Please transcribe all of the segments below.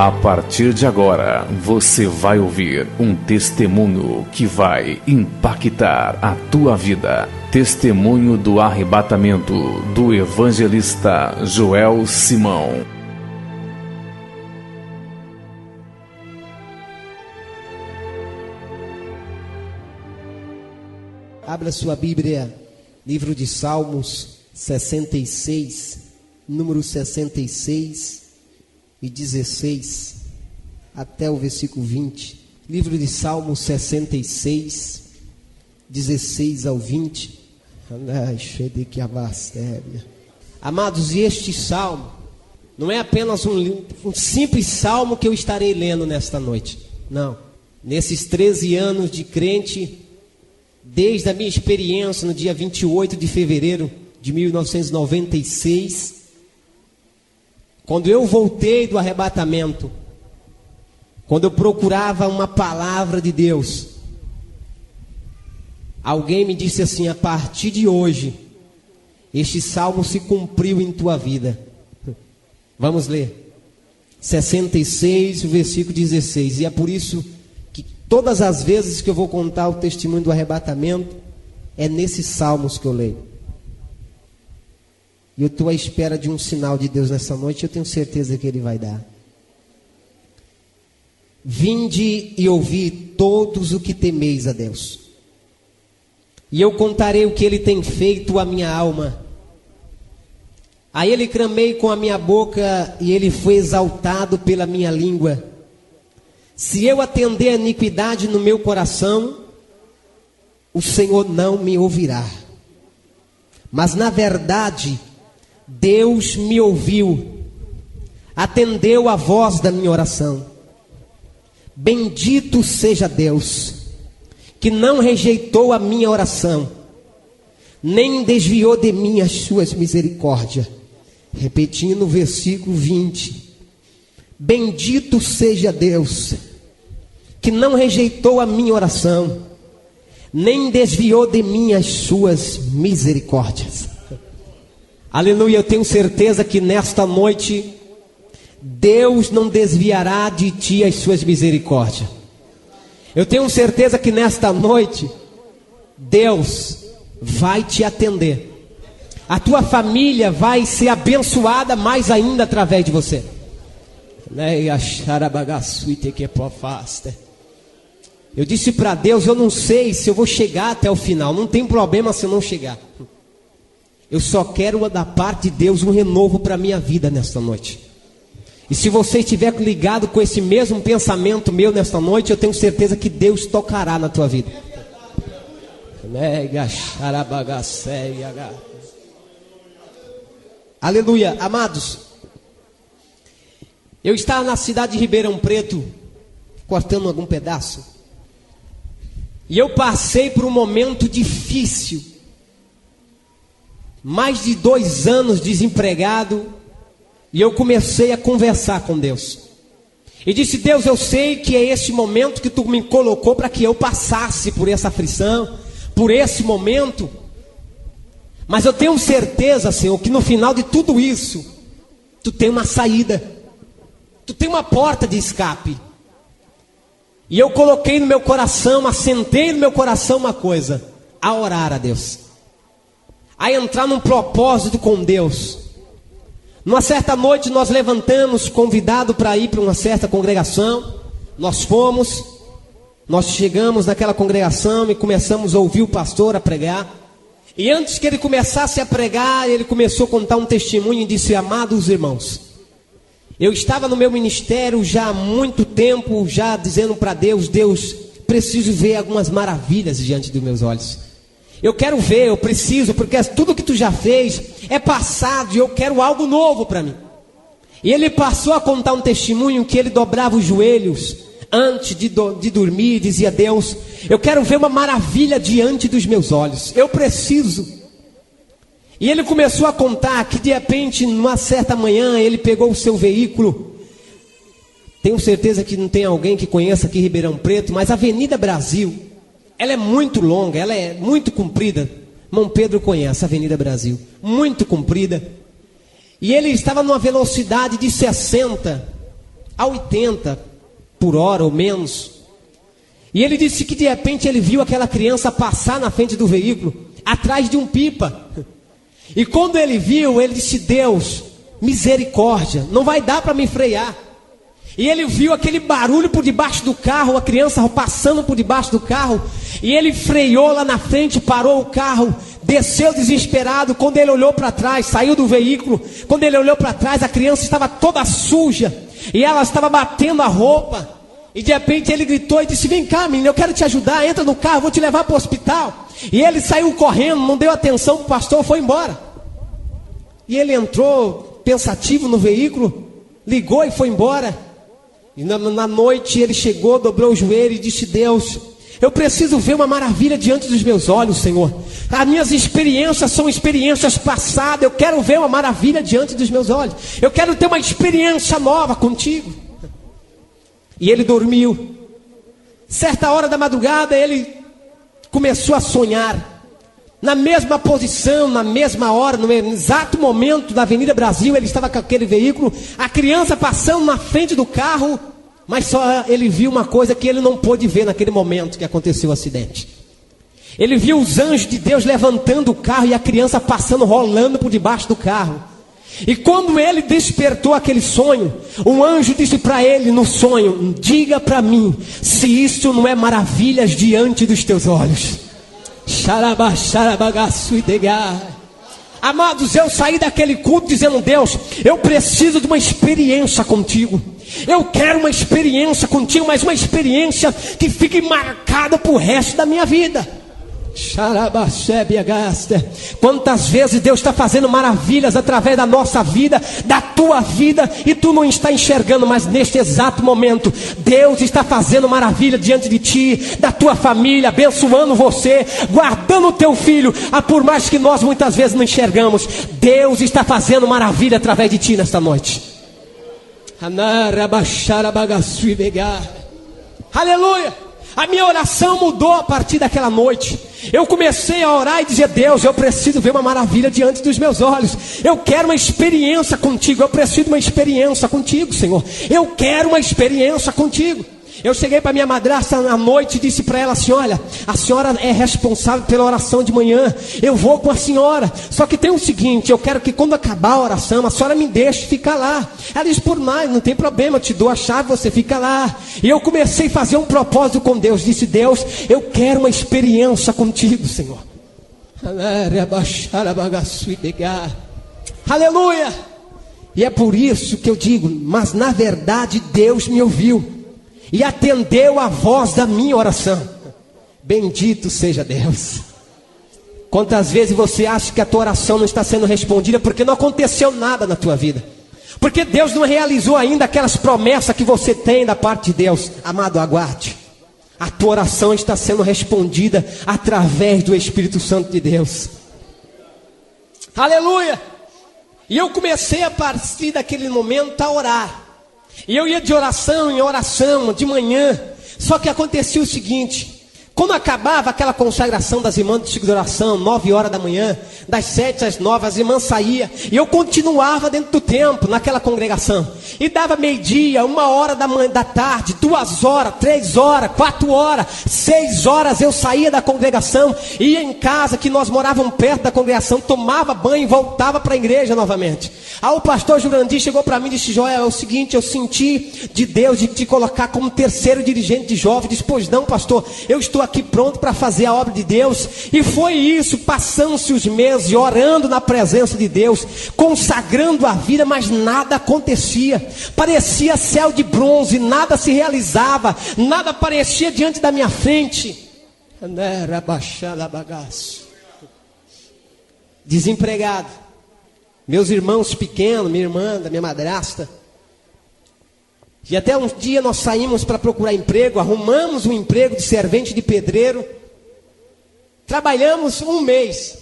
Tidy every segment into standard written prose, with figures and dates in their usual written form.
A partir de agora, você vai ouvir um testemunho que vai impactar a tua vida. Testemunho do arrebatamento do evangelista Joel Simão. Abra sua Bíblia, livro de Salmos 66, número 66 e 16, até o versículo 20. Livro de Salmos 66, 16 ao 20. Amados, e este salmo não é apenas um simples salmo que eu estarei lendo nesta noite. Não. Nesses 13 anos de crente, desde a minha experiência no dia 28 de fevereiro de 1996, quando eu voltei do arrebatamento, quando eu procurava uma palavra de Deus, alguém me disse assim: a partir de hoje, este salmo se cumpriu em tua vida. Vamos ler 66, o versículo 16. E é por isso que todas as vezes que eu vou contar o testemunho do arrebatamento, é nesses salmos que eu leio. E eu estou à espera de um sinal de Deus nessa noite. Eu tenho certeza que Ele vai dar. Vinde e ouvi todos o que temeis a Deus, e eu contarei o que Ele tem feito à minha alma. A Ele clamei com a minha boca, e Ele foi exaltado pela minha língua. Se eu atender a iniquidade no meu coração, o Senhor não me ouvirá. Mas na verdade, Deus me ouviu, atendeu a voz da minha oração. Bendito seja Deus, que não rejeitou a minha oração, nem desviou de mim as suas misericórdias. Repetindo o versículo 20. Bendito seja Deus, que não rejeitou a minha oração, nem desviou de mim as suas misericórdias. Aleluia. Eu tenho certeza que nesta noite Deus não desviará de ti as suas misericórdias. Eu tenho certeza que nesta noite Deus vai te atender. A tua família vai ser abençoada mais ainda através de você. Eu disse para Deus: eu não sei se eu vou chegar até o final. Não tem problema se eu não chegar. Eu só quero da parte de Deus um renovo para a minha vida nesta noite. E se você estiver ligado com esse mesmo pensamento meu nesta noite, eu tenho certeza que Deus tocará na tua vida. Aleluia. Amados, eu estava na cidade de Ribeirão Preto, cortando algum pedaço, e eu passei por um momento difícil. Mais de 2 anos desempregado, e eu comecei a conversar com Deus. E disse: Deus, eu sei que é esse momento que Tu me colocou para que eu passasse por essa aflição, por esse momento. Mas eu tenho certeza, Senhor, que no final de tudo isso, Tu tem uma saída. Tu tem uma porta de escape. E eu coloquei no meu coração, assentei no meu coração uma coisa: a orar a Deus, a entrar num propósito com Deus. Numa certa noite nós levantamos, convidado para ir para uma certa congregação. Nós fomos, nós chegamos naquela congregação e começamos a ouvir o pastor a pregar. E antes que ele começasse a pregar, ele começou a contar um testemunho e disse: amados irmãos, eu estava no meu ministério já há muito tempo, já dizendo para Deus: Deus, preciso ver algumas maravilhas diante dos meus olhos. Eu quero ver, eu preciso, porque tudo que Tu já fez é passado e eu quero algo novo para mim. E ele passou a contar um testemunho que ele dobrava os joelhos antes de dormir e dizia: Deus, eu quero ver uma maravilha diante dos meus olhos, eu preciso. E ele começou a contar que de repente, numa certa manhã, ele pegou o seu veículo. Tenho certeza que não tem alguém que conheça aqui Ribeirão Preto, mas a Avenida Brasil, ela é muito longa, ela é muito comprida. Irmão Pedro conhece a Avenida Brasil, muito comprida. E ele estava numa velocidade de 60 a 80 por hora ou menos. E ele disse que de repente ele viu aquela criança passar na frente do veículo, atrás de um pipa. E quando ele viu, ele disse: Deus, misericórdia, não vai dar para me frear. E ele viu aquele barulho por debaixo do carro, a criança passando por debaixo do carro, e ele freou lá na frente, parou o carro, desceu desesperado. Quando ele olhou para trás, saiu do veículo, quando ele olhou para trás, a criança estava toda suja, e ela estava batendo a roupa. E de repente ele gritou e disse: vem cá, menina, eu quero te ajudar, entra no carro, vou te levar para o hospital. E ele saiu correndo, não deu atenção para o pastor, foi embora. E ele entrou pensativo no veículo, ligou e foi embora. E na noite ele chegou, dobrou o joelho e disse: Deus, eu preciso ver uma maravilha diante dos meus olhos, Senhor. As minhas experiências são experiências passadas, eu quero ver uma maravilha diante dos meus olhos. Eu quero ter uma experiência nova contigo. E ele dormiu. Certa hora da madrugada ele começou a sonhar. Na mesma posição, na mesma hora, no exato momento da Avenida Brasil, ele estava com aquele veículo, a criança passando na frente do carro, mas só ele viu uma coisa que ele não pôde ver naquele momento que aconteceu o acidente. Ele viu os anjos de Deus levantando o carro e a criança passando, rolando por debaixo do carro. E quando ele despertou aquele sonho, um anjo disse para ele no sonho: diga para mim se isso não é maravilhas diante dos teus olhos. Amados, eu saí daquele culto dizendo: Deus, eu preciso de uma experiência contigo. Eu quero uma experiência contigo, mas uma experiência que fique marcada pro resto da minha vida. Quantas vezes Deus está fazendo maravilhas através da nossa vida, da tua vida, e tu não está enxergando, mas neste exato momento Deus está fazendo maravilha diante de ti, da tua família, abençoando você, guardando o teu filho. Por mais que nós muitas vezes não enxergamos, Deus está fazendo maravilha através de ti nesta noite. Aleluia! A minha oração mudou a partir daquela noite. Eu comecei a orar e dizer: Deus, eu preciso ver uma maravilha diante dos meus olhos. Eu quero uma experiência contigo. Eu preciso de uma experiência contigo, Senhor. Eu quero uma experiência contigo. Eu cheguei para minha madrasta à noite e disse para ela assim: olha, a senhora é responsável pela oração de manhã, eu vou com a senhora, só que tem o seguinte, eu quero que quando acabar a oração, a senhora me deixe ficar lá. Ela disse: por mais, não tem problema, eu te dou a chave, você fica lá. E eu comecei a fazer um propósito com Deus, disse: Deus, eu quero uma experiência contigo, Senhor. Aleluia! E é por isso que eu digo, mas na verdade Deus me ouviu e atendeu a voz da minha oração. Bendito seja Deus. Quantas vezes você acha que a tua oração não está sendo respondida porque não aconteceu nada na tua vida, porque Deus não realizou ainda aquelas promessas que você tem da parte de Deus? Amado, aguarde. A tua oração está sendo respondida através do Espírito Santo de Deus. Aleluia! E eu comecei a partir daquele momento a orar. E eu ia de oração em oração, de manhã. Só que acontecia o seguinte: quando acabava aquela consagração das irmãs do ciclo de oração, 9 horas da manhã, das 7 às 9, as irmãs saíam, e eu continuava dentro do templo, naquela congregação. E dava meio-dia, 1 hora da tarde, 2 horas, 3 horas, 4 horas, 6 horas, eu saía da congregação, ia em casa, que nós morávamos perto da congregação, tomava banho e voltava para a igreja novamente. Aí o pastor Jurandir chegou para mim e disse: Joel, é o seguinte, eu senti de Deus de te colocar como terceiro dirigente de jovens. Disse: pois não, pastor, eu estou aqui pronto para fazer a obra de Deus. E foi isso, passando-se os meses, orando na presença de Deus, consagrando a vida, mas nada acontecia. Parecia céu de bronze, nada se realizava, nada aparecia diante da minha frente. Desempregado, meus irmãos pequenos, minha irmã, da minha madrasta. E até um dia nós saímos para procurar emprego, arrumamos um emprego de servente de pedreiro, trabalhamos 1 mês.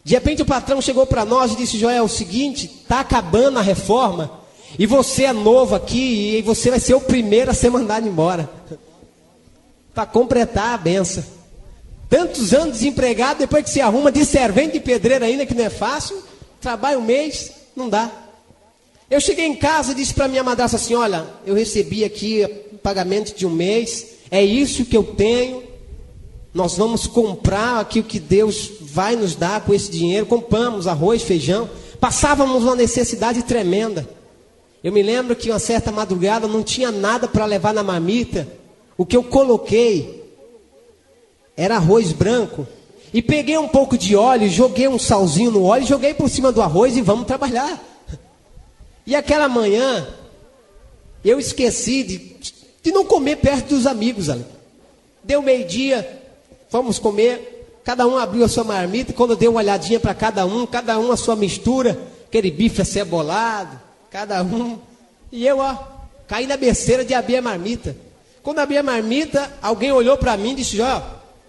De repente o patrão chegou para nós e disse: Joel, é o seguinte, está acabando a reforma, e você é novo aqui, e você vai ser o primeiro a ser mandado embora, para completar a benção. Tantos anos desempregado, depois que se arruma de servente de pedreiro ainda, que não é fácil, trabalha 1 mês, não dá. Eu cheguei em casa e disse para minha madrasta assim: olha, eu recebi aqui o pagamento de um mês, é isso que eu tenho, nós vamos comprar aqui o que Deus vai nos dar com esse dinheiro. Compramos arroz, feijão, passávamos uma necessidade tremenda. Eu me lembro que uma certa madrugada não tinha nada para levar na marmita, o que eu coloquei era arroz branco, e peguei um pouco de óleo, joguei um salzinho no óleo, joguei por cima do arroz e vamos trabalhar. E aquela manhã, eu esqueci de não comer perto dos amigos ali. Deu meio-dia, fomos comer, cada um abriu a sua marmita, e quando eu dei uma olhadinha para cada um a sua mistura, aquele bife acebolado, cada um, e eu, caí na besteira de abrir a marmita. Quando abri a marmita, alguém olhou para mim e disse: Joel,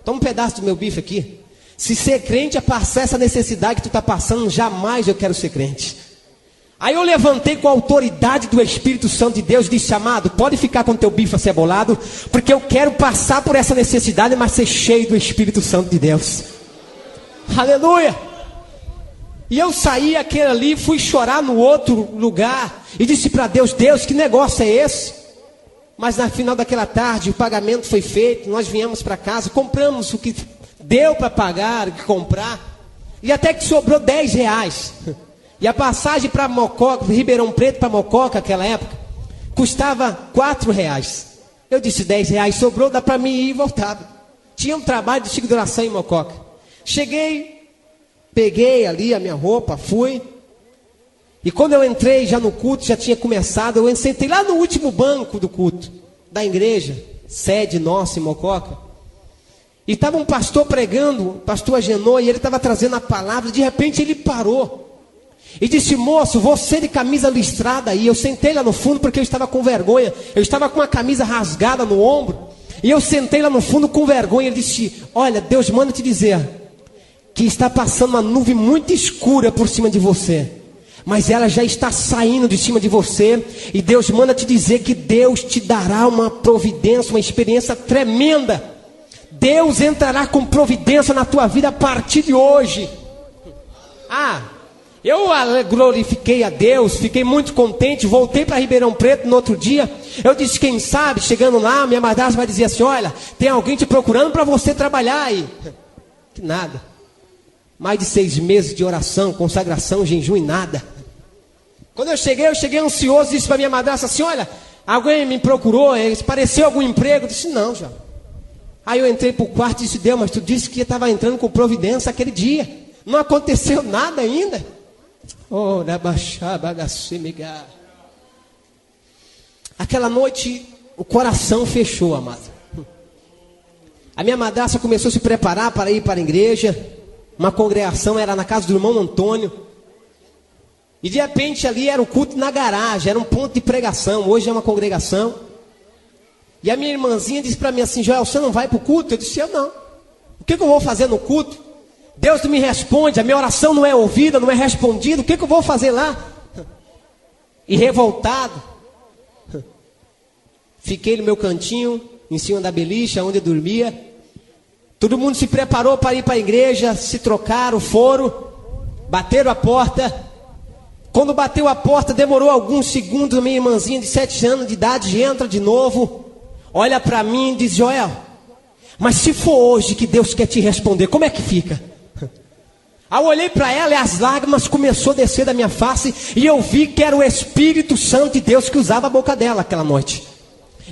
toma um pedaço do meu bife aqui. Se ser crente é passar essa necessidade que tu está passando, jamais eu quero ser crente. Aí eu levantei com a autoridade do Espírito Santo de Deus e disse: amado, pode ficar com o teu bife acebolado, porque eu quero passar por essa necessidade, mas ser cheio do Espírito Santo de Deus. Aleluia! E eu saí aquele ali, fui chorar no outro lugar e disse para Deus: Deus, que negócio é esse? Mas no final daquela tarde o pagamento foi feito, nós viemos para casa, compramos o que deu para pagar, o que comprar, e até que sobrou R$10. E a passagem para Mococa, Ribeirão Preto para Mococa, naquela época, custava R$4. Eu disse: R$10 sobrou, dá para mim ir e voltar. Tinha um trabalho de ciclo de oração em Mococa. Cheguei, peguei ali a minha roupa, fui. E quando eu entrei já no culto, já tinha começado, eu sentei lá no último banco do culto, da igreja, sede nossa em Mococa. E estava um pastor pregando, o pastor Agenor, e ele estava trazendo a palavra, de repente ele parou. E disse: moço, você de camisa listrada aí. Eu sentei lá no fundo porque eu estava com vergonha. Eu estava com a camisa rasgada no ombro. E eu sentei lá no fundo com vergonha. Ele disse: olha, Deus manda te dizer que está passando uma nuvem muito escura por cima de você, mas ela já está saindo de cima de você. E Deus manda te dizer que Deus te dará uma providência, uma experiência tremenda. Deus entrará com providência na tua vida a partir de hoje. Eu glorifiquei a Deus, fiquei muito contente, voltei para Ribeirão Preto no outro dia. Eu disse: quem sabe, chegando lá, minha madrasta vai dizer assim: olha, tem alguém te procurando para você trabalhar aí. Que nada. Mais de 6 meses de oração, consagração, jejum e nada. Quando eu cheguei ansioso, disse para minha madrasta assim: olha, alguém me procurou, pareceu algum emprego? Eu disse: não, já. Aí eu entrei para o quarto e disse: Deus, mas tu disse que estava entrando com providência aquele dia. Não aconteceu nada ainda. Aquela noite o coração fechou, amado. A minha madrasta começou a se preparar para ir para a igreja. Uma congregação, era na casa do irmão Antônio. E de repente ali era o culto na garagem, era um ponto de pregação. Hoje é uma congregação. E a minha irmãzinha disse para mim assim: Joel, você não vai para o culto? Eu disse: eu não. O que eu vou fazer no culto? Deus não me responde, a minha oração não é ouvida, não é respondida, o que eu vou fazer lá? E revoltado, fiquei no meu cantinho, em cima da beliche, onde eu dormia. Todo mundo se preparou para ir para a igreja, se trocaram, foram, bateram a porta. Quando bateu a porta, demorou alguns segundos, minha irmãzinha de 7 anos de idade entra de novo, olha para mim e diz: Joel, mas se for hoje que Deus quer te responder, como é que fica? Aí eu olhei para ela e as lágrimas começaram a descer da minha face, e eu vi que era o Espírito Santo de Deus que usava a boca dela aquela noite.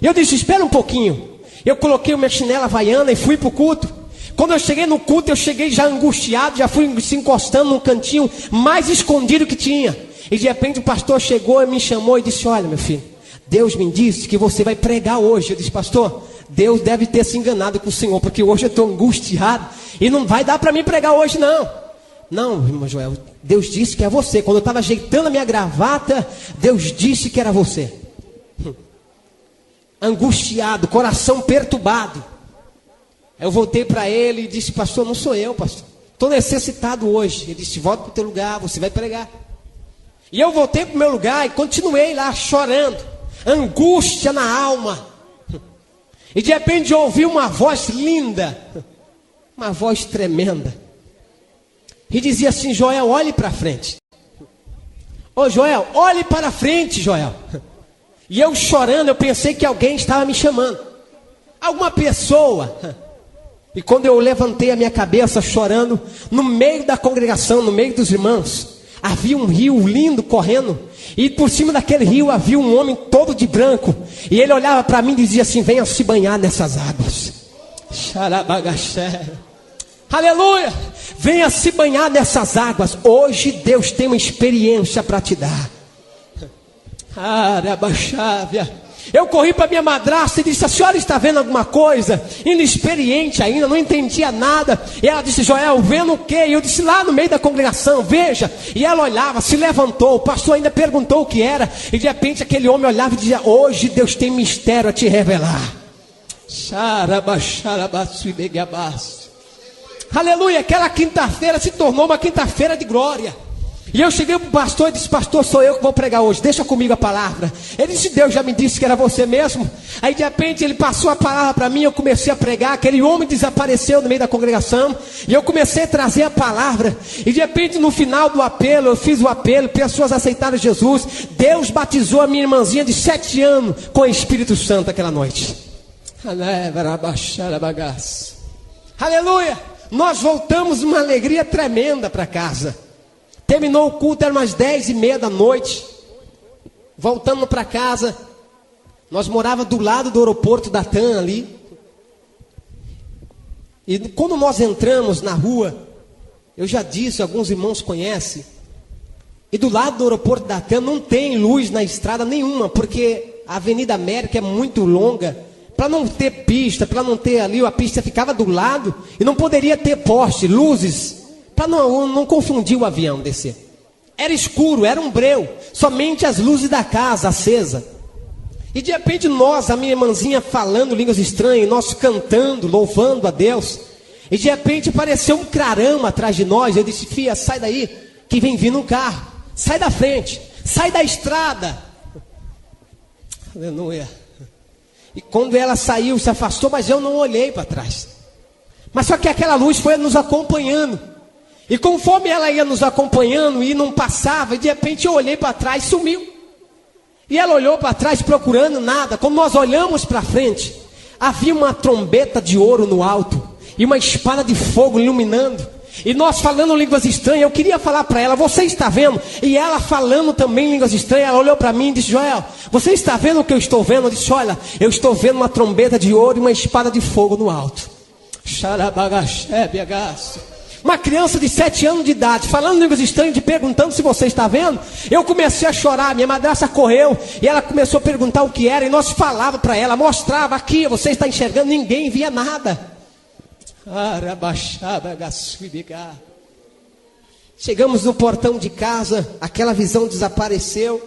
Eu disse: espera um pouquinho. Eu coloquei uma chinela havaiana e fui para o culto. Quando eu cheguei no culto, eu cheguei já angustiado, já fui se encostando num cantinho mais escondido que tinha. E de repente o pastor chegou e me chamou e disse: olha, meu filho, Deus me disse que você vai pregar hoje. Eu disse: pastor, Deus deve ter se enganado com o senhor, porque hoje eu estou angustiado e não vai dar para mim pregar hoje não. Não, irmão Joel, Deus disse que é você. Quando eu estava ajeitando a minha gravata, Deus disse que era você. Angustiado, coração perturbado. Eu voltei para ele e disse: pastor, não sou eu, pastor, estou necessitado hoje. Ele disse: volta para o teu lugar, você vai pregar. E eu voltei para o meu lugar e continuei lá chorando, angústia na alma. E de repente eu ouvi uma voz linda, uma voz tremenda, e dizia assim: Joel, olhe para frente. Ô Joel, olhe para frente, Joel. E eu chorando, eu pensei que alguém estava me chamando. Alguma pessoa. E quando eu levantei a minha cabeça chorando, no meio da congregação, no meio dos irmãos, havia um rio lindo correndo. E por cima daquele rio havia um homem todo de branco. E ele olhava para mim e dizia assim: venha se banhar nessas águas. Xarabagaxé. Aleluia! Venha se banhar nessas águas. Hoje Deus tem uma experiência para te dar. Arabaxávia. Eu corri para minha madrasta e disse: a senhora está vendo alguma coisa? Inexperiente ainda, não entendia nada. E ela disse: Joel, vendo o quê? E eu disse: lá no meio da congregação, veja. E ela olhava, se levantou, o pastor ainda perguntou o que era. E de repente aquele homem olhava e dizia: hoje Deus tem mistério a te revelar. Aleluia, aquela quinta-feira se tornou uma quinta-feira de glória. E eu cheguei para o pastor e disse: pastor, sou eu que vou pregar hoje, deixa comigo a palavra. Ele disse: Deus já me disse que era você mesmo. Aí de repente ele passou a palavra para mim, eu comecei a pregar. Aquele homem desapareceu no meio da congregação e eu comecei a trazer a palavra. E de repente no final do apelo, eu fiz o apelo, pessoas aceitaram Jesus. Deus batizou a minha irmãzinha de 7 anos com o Espírito Santo aquela noite. Aleluia. Nós voltamos uma alegria tremenda para casa. Terminou o culto, era umas 10h30 da noite. Voltamos para casa. Nós morávamos do lado do aeroporto da TAM ali. E quando nós entramos na rua, eu já disse, alguns irmãos conhecem. E do lado do aeroporto da TAM não tem luz na estrada nenhuma, porque a Avenida América é muito longa. Para não ter pista, para não ter ali, a pista ficava do lado. E não poderia ter poste, luzes. Para não confundir o avião descer. Era escuro, era um breu. Somente as luzes da casa acesa. E de repente nós, a minha irmãzinha falando línguas estranhas, nós cantando, louvando a Deus. E de repente apareceu um caramba atrás de nós. Eu disse: filha, sai daí, que vem vindo um carro. Sai da frente, sai da estrada. Aleluia. E quando ela saiu, se afastou, mas eu não olhei para trás. Mas só que aquela luz foi nos acompanhando. E conforme ela ia nos acompanhando e não passava, e de repente eu olhei para trás e sumiu. E ela olhou para trás procurando nada. Quando nós olhamos para frente, havia uma trombeta de ouro no alto e uma espada de fogo iluminando. E nós falando línguas estranhas, eu queria falar para ela: você está vendo? E ela falando também línguas estranhas, ela olhou para mim e disse: Joel, você está vendo o que eu estou vendo? Eu disse: olha, eu estou vendo uma trombeta de ouro e uma espada de fogo no alto. Uma criança de 7 anos de idade, falando línguas estranhas, te perguntando se você está vendo. Eu comecei a chorar, minha madrasta correu, e ela começou a perguntar o que era, e nós falávamos para ela, mostrava aqui, você está enxergando, ninguém via nada. Chegamos no portão de casa, aquela visão desapareceu.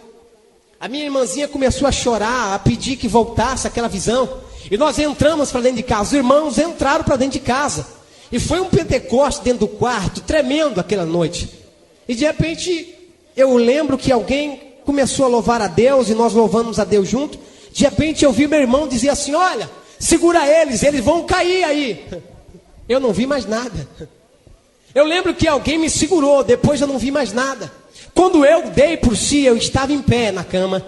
A minha irmãzinha começou a chorar, a pedir que voltasse aquela visão. E nós entramos para dentro de casa, os irmãos entraram para dentro de casa. E foi um Pentecoste dentro do quarto, tremendo aquela noite. E de repente, eu lembro que alguém começou a louvar a Deus, e nós louvamos a Deus junto. De repente eu vi meu irmão dizer assim: olha, segura eles vão cair aí. Eu não vi mais nada. Eu lembro que alguém me segurou, depois eu não vi mais nada. Quando eu dei por si, eu estava em pé na cama.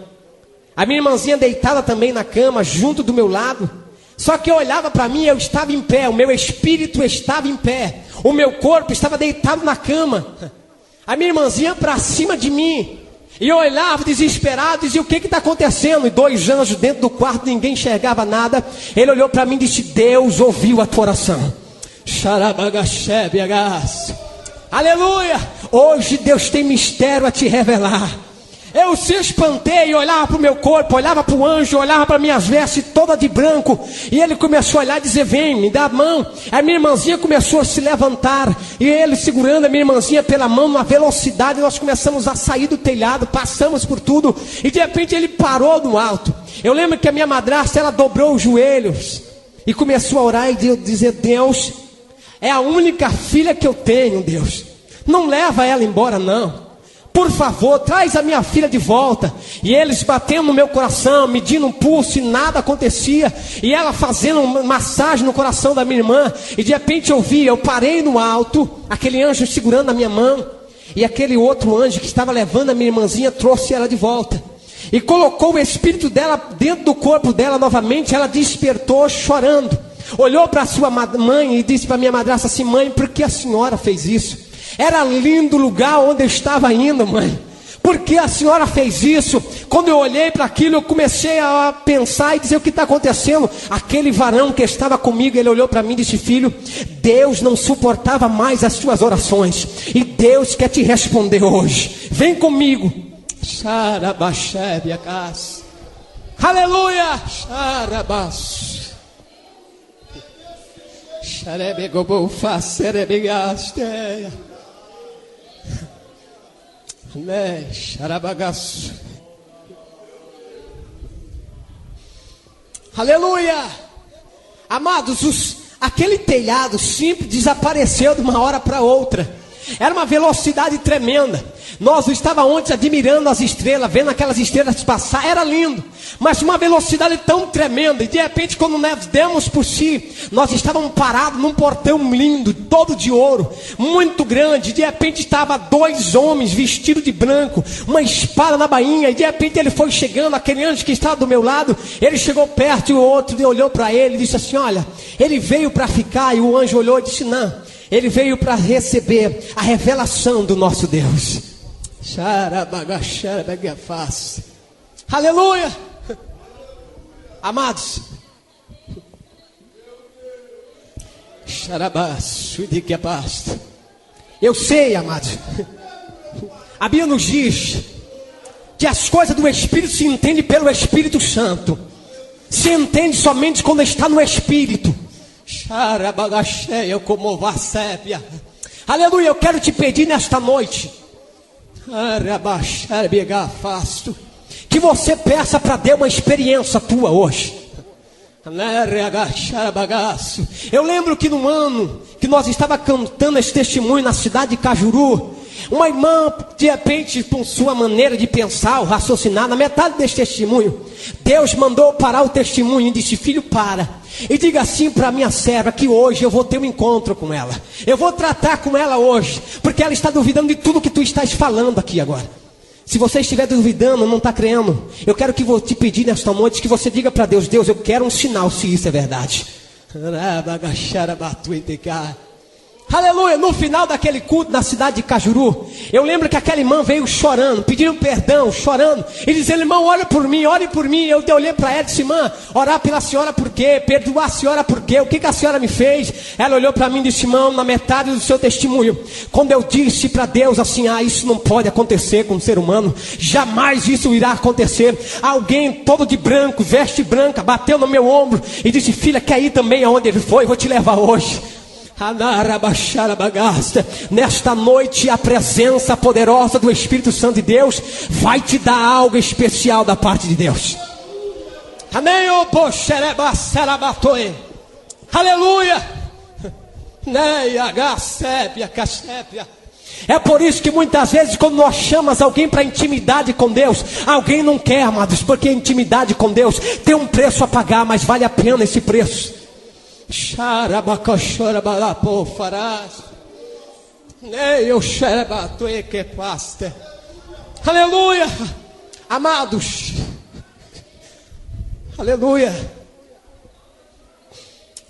A minha irmãzinha deitada também na cama, junto do meu lado. Só que eu olhava para mim, eu estava em pé, o meu espírito estava em pé, o meu corpo estava deitado na cama. A minha irmãzinha para cima de mim. E eu olhava desesperado e dizia: o que está acontecendo? E 2 anjos dentro do quarto, ninguém enxergava nada. Ele olhou para mim e disse: Deus ouviu a tua oração. Aleluia! Hoje Deus tem mistério a te revelar. Eu se espantei, olhava para o meu corpo, olhava para o anjo, olhava para minhas vestes toda de branco. E ele começou a olhar e dizer: vem, me dá a mão. A minha irmãzinha começou a se levantar. E ele segurando a minha irmãzinha pela mão, numa velocidade. Nós começamos a sair do telhado, passamos por tudo. E de repente ele parou no alto. Eu lembro que a minha madrasta, ela dobrou os joelhos. E começou a orar e dizer: Deus, é a única filha que eu tenho, Deus. Não leva ela embora não. Por favor, traz a minha filha de volta. E eles batendo no meu coração, medindo um pulso, e nada acontecia. E ela fazendo uma massagem no coração da minha irmã. E de repente eu parei no alto, aquele anjo segurando a minha mão. E aquele outro anjo que estava levando a minha irmãzinha trouxe ela de volta. E colocou o espírito dela dentro do corpo dela novamente. Ela despertou chorando. Olhou para sua mãe e disse para minha madrasta assim: mãe, por que a senhora fez isso? Era lindo o lugar onde eu estava indo, mãe. Por que a senhora fez isso? Quando eu olhei para aquilo, eu comecei a pensar e dizer: o que está acontecendo? Aquele varão que estava comigo, ele olhou para mim e disse: filho, Deus não suportava mais as suas orações, e Deus quer te responder hoje. Vem comigo. Aleluia. Aleluia. Amados, aquele telhado simples desapareceu de uma hora para outra. Era uma velocidade tremenda. Nós estávamos ontem admirando as estrelas, vendo aquelas estrelas passar, era lindo, mas uma velocidade tão tremenda. E de repente, quando nós demos por si, nós estávamos parados num portão lindo, todo de ouro, muito grande. De repente estava 2 homens vestidos de branco, uma espada na bainha. E de repente ele foi chegando, aquele anjo que estava do meu lado, ele chegou perto e o outro olhou para ele e disse assim: olha, ele veio para ficar. E o anjo olhou e disse: não, ele veio para receber a revelação do nosso Deus. Aleluia. Amados, eu sei, amados, a Bíblia nos diz que as coisas do Espírito se entendem pelo Espírito Santo. Se entende somente quando está no Espírito. Aleluia, eu quero te pedir nesta noite que você peça para Deus uma experiência tua hoje. Eu lembro que no ano que nós estávamos cantando esse testemunho na cidade de Cajuru, uma irmã, de repente, com sua maneira de pensar ou raciocinar, na metade desse testemunho, Deus mandou parar o testemunho e disse: filho, para e diga assim para minha serva que hoje eu vou ter um encontro com ela. Eu vou tratar com ela hoje, porque ela está duvidando de tudo que tu estás falando aqui agora. Se você estiver duvidando, não está crendo, eu quero que vou te pedir nesta noite que você diga para Deus: Deus, eu quero um sinal se isso é verdade. Aleluia. No final daquele culto na cidade de Cajuru, eu lembro que aquela irmã veio chorando, pedindo perdão, chorando, e dizendo: irmão, olha por mim, ore por mim. Eu olhei para ela e disse: irmã, orar pela senhora por quê? Perdoar a senhora por quê? O que a senhora me fez? Ela olhou para mim e disse: irmão, na metade do seu testemunho, quando eu disse para Deus assim: isso não pode acontecer com um ser humano, jamais isso irá acontecer. Alguém todo de branco, veste branca, bateu no meu ombro e disse: filha, quer ir também aonde ele foi? Vou te levar hoje. Nesta noite a presença poderosa do Espírito Santo de Deus vai te dar algo especial da parte de Deus. Amém. Aleluia. É por isso que muitas vezes quando nós chamamos alguém para intimidade com Deus, alguém não quer, amados, porque a intimidade com Deus tem um preço a pagar, mas vale a pena esse preço. Aleluia. Amados, aleluia.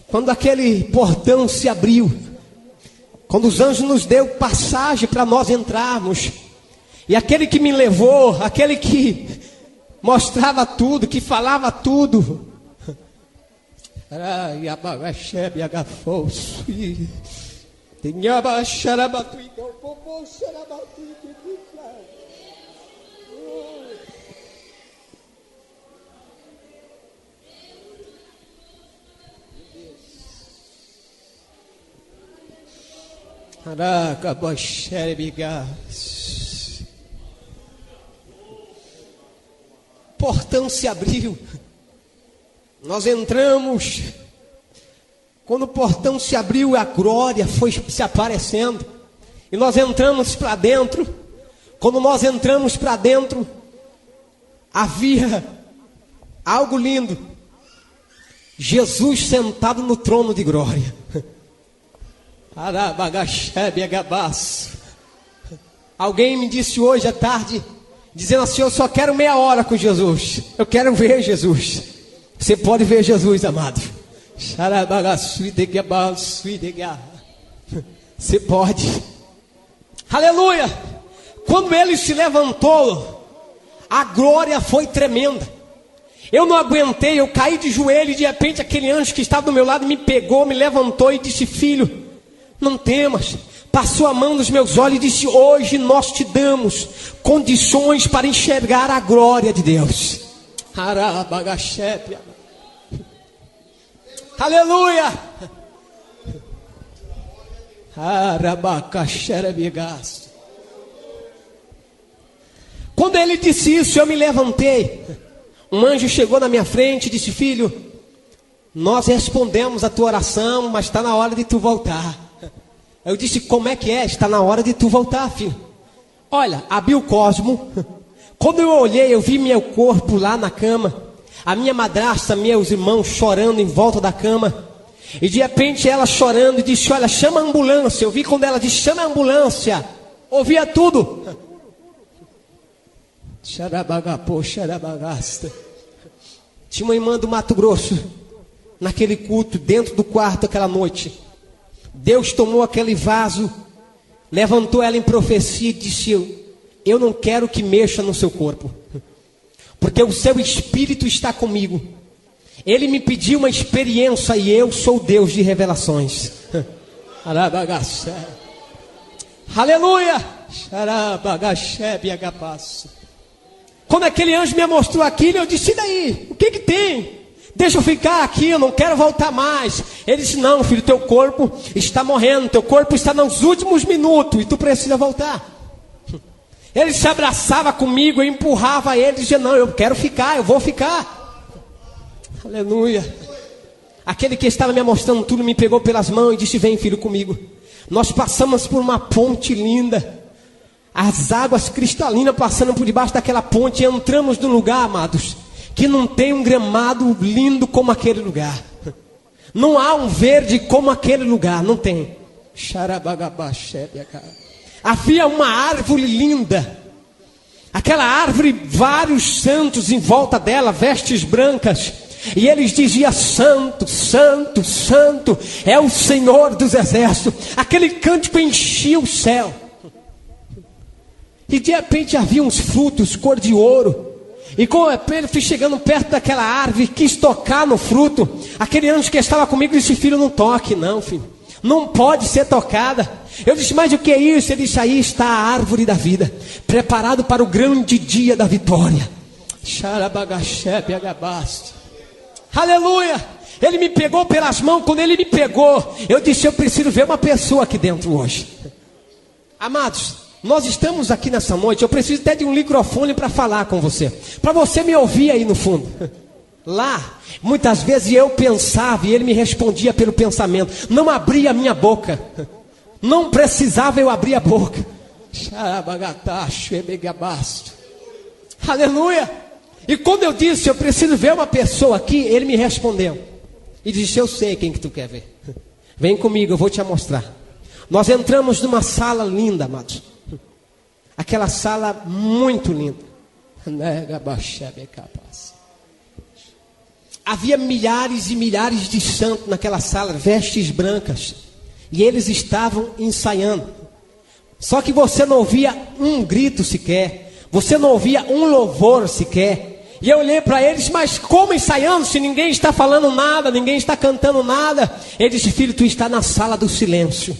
Quando aquele portão se abriu, quando os anjos nos deu passagem para nós entrarmos, e aquele que me levou, aquele que mostrava tudo, que falava tudo, portão se abriu. Nós entramos. Quando o portão se abriu, a glória foi se aparecendo. E nós entramos para dentro. Quando nós entramos para dentro, havia algo lindo. Jesus sentado no trono de glória. Alguém me disse hoje à tarde, dizendo assim: eu só quero meia hora com Jesus. Eu quero ver Jesus. Você pode ver Jesus, amado. Você pode. Aleluia. Quando ele se levantou, a glória foi tremenda. Eu não aguentei, eu caí de joelho e de repente aquele anjo que estava do meu lado me pegou, me levantou e disse: filho, não temas. Passou a mão nos meus olhos e disse: hoje nós te damos condições para enxergar a glória de Deus. Aleluia. Quando ele disse isso, eu me levantei. Um anjo chegou na minha frente e disse: filho, nós respondemos a tua oração, mas está na hora de tu voltar. Eu disse: como é que é? Está na hora de tu voltar, filho. Olha, abri o cosmo. Quando eu olhei, eu vi meu corpo lá na cama. A minha madrasta, meus irmãos chorando em volta da cama. E de repente ela chorando e disse: olha, chama a ambulância. Eu vi quando ela disse: chama a ambulância. Ouvia tudo. Xarabagapô, xarabagasta. Tinha uma irmã do Mato Grosso, naquele culto, dentro do quarto aquela noite. Deus tomou aquele vaso, levantou ela em profecia e disse: eu não quero que mexa no seu corpo, porque o seu espírito está comigo. Ele me pediu uma experiência e eu sou Deus de revelações. Aleluia. Quando aquele anjo me mostrou aquilo, eu disse: e daí? O que que tem? Deixa eu ficar aqui, eu não quero voltar mais. Ele disse: não, filho, teu corpo está morrendo, teu corpo está nos últimos minutos e tu precisa voltar. Ele se abraçava comigo, eu empurrava ele e dizia: não, eu quero ficar, eu vou ficar. Aleluia. Aquele que estava me mostrando tudo me pegou pelas mãos e disse: vem, filho, comigo. Nós passamos por uma ponte linda, as águas cristalinas passando por debaixo daquela ponte, e entramos num lugar, amados, que não tem um gramado lindo como aquele lugar. Não há um verde como aquele lugar, não tem. Havia uma árvore linda. Aquela árvore, vários santos em volta dela, vestes brancas. E eles diziam: santo, santo, santo é o Senhor dos exércitos. Aquele cântico enchia o céu. E de repente havia uns frutos cor de ouro. E quando eu fui chegando perto daquela árvore, quis tocar no fruto. Aquele anjo que estava comigo disse: filho, não toque não, filho. Não pode ser tocada. Eu disse: mas o que é isso? Ele disse: aí está a árvore da vida, preparado para o grande dia da vitória. Aleluia. Ele me pegou pelas mãos. Quando ele me pegou, eu disse: eu preciso ver uma pessoa aqui dentro hoje. Amados, nós estamos aqui nessa noite. Eu preciso até de um microfone para falar com você, para você me ouvir aí no fundo. Lá, muitas vezes eu pensava e ele me respondia pelo pensamento. Não abria a minha boca. Não precisava eu abrir a boca. Aleluia. E quando eu disse: eu preciso ver uma pessoa aqui, ele me respondeu e disse: eu sei quem que tu quer ver. Vem comigo, eu vou te mostrar. Nós entramos numa sala linda, amados. Aquela sala muito linda. Havia milhares e milhares de santos naquela sala, vestes brancas. E eles estavam ensaiando. Só que você não ouvia um grito sequer. Você não ouvia um louvor sequer. E eu olhei para eles: mas como ensaiando se ninguém está falando nada, ninguém está cantando nada? Ele disse: filho, tu está na sala do silêncio.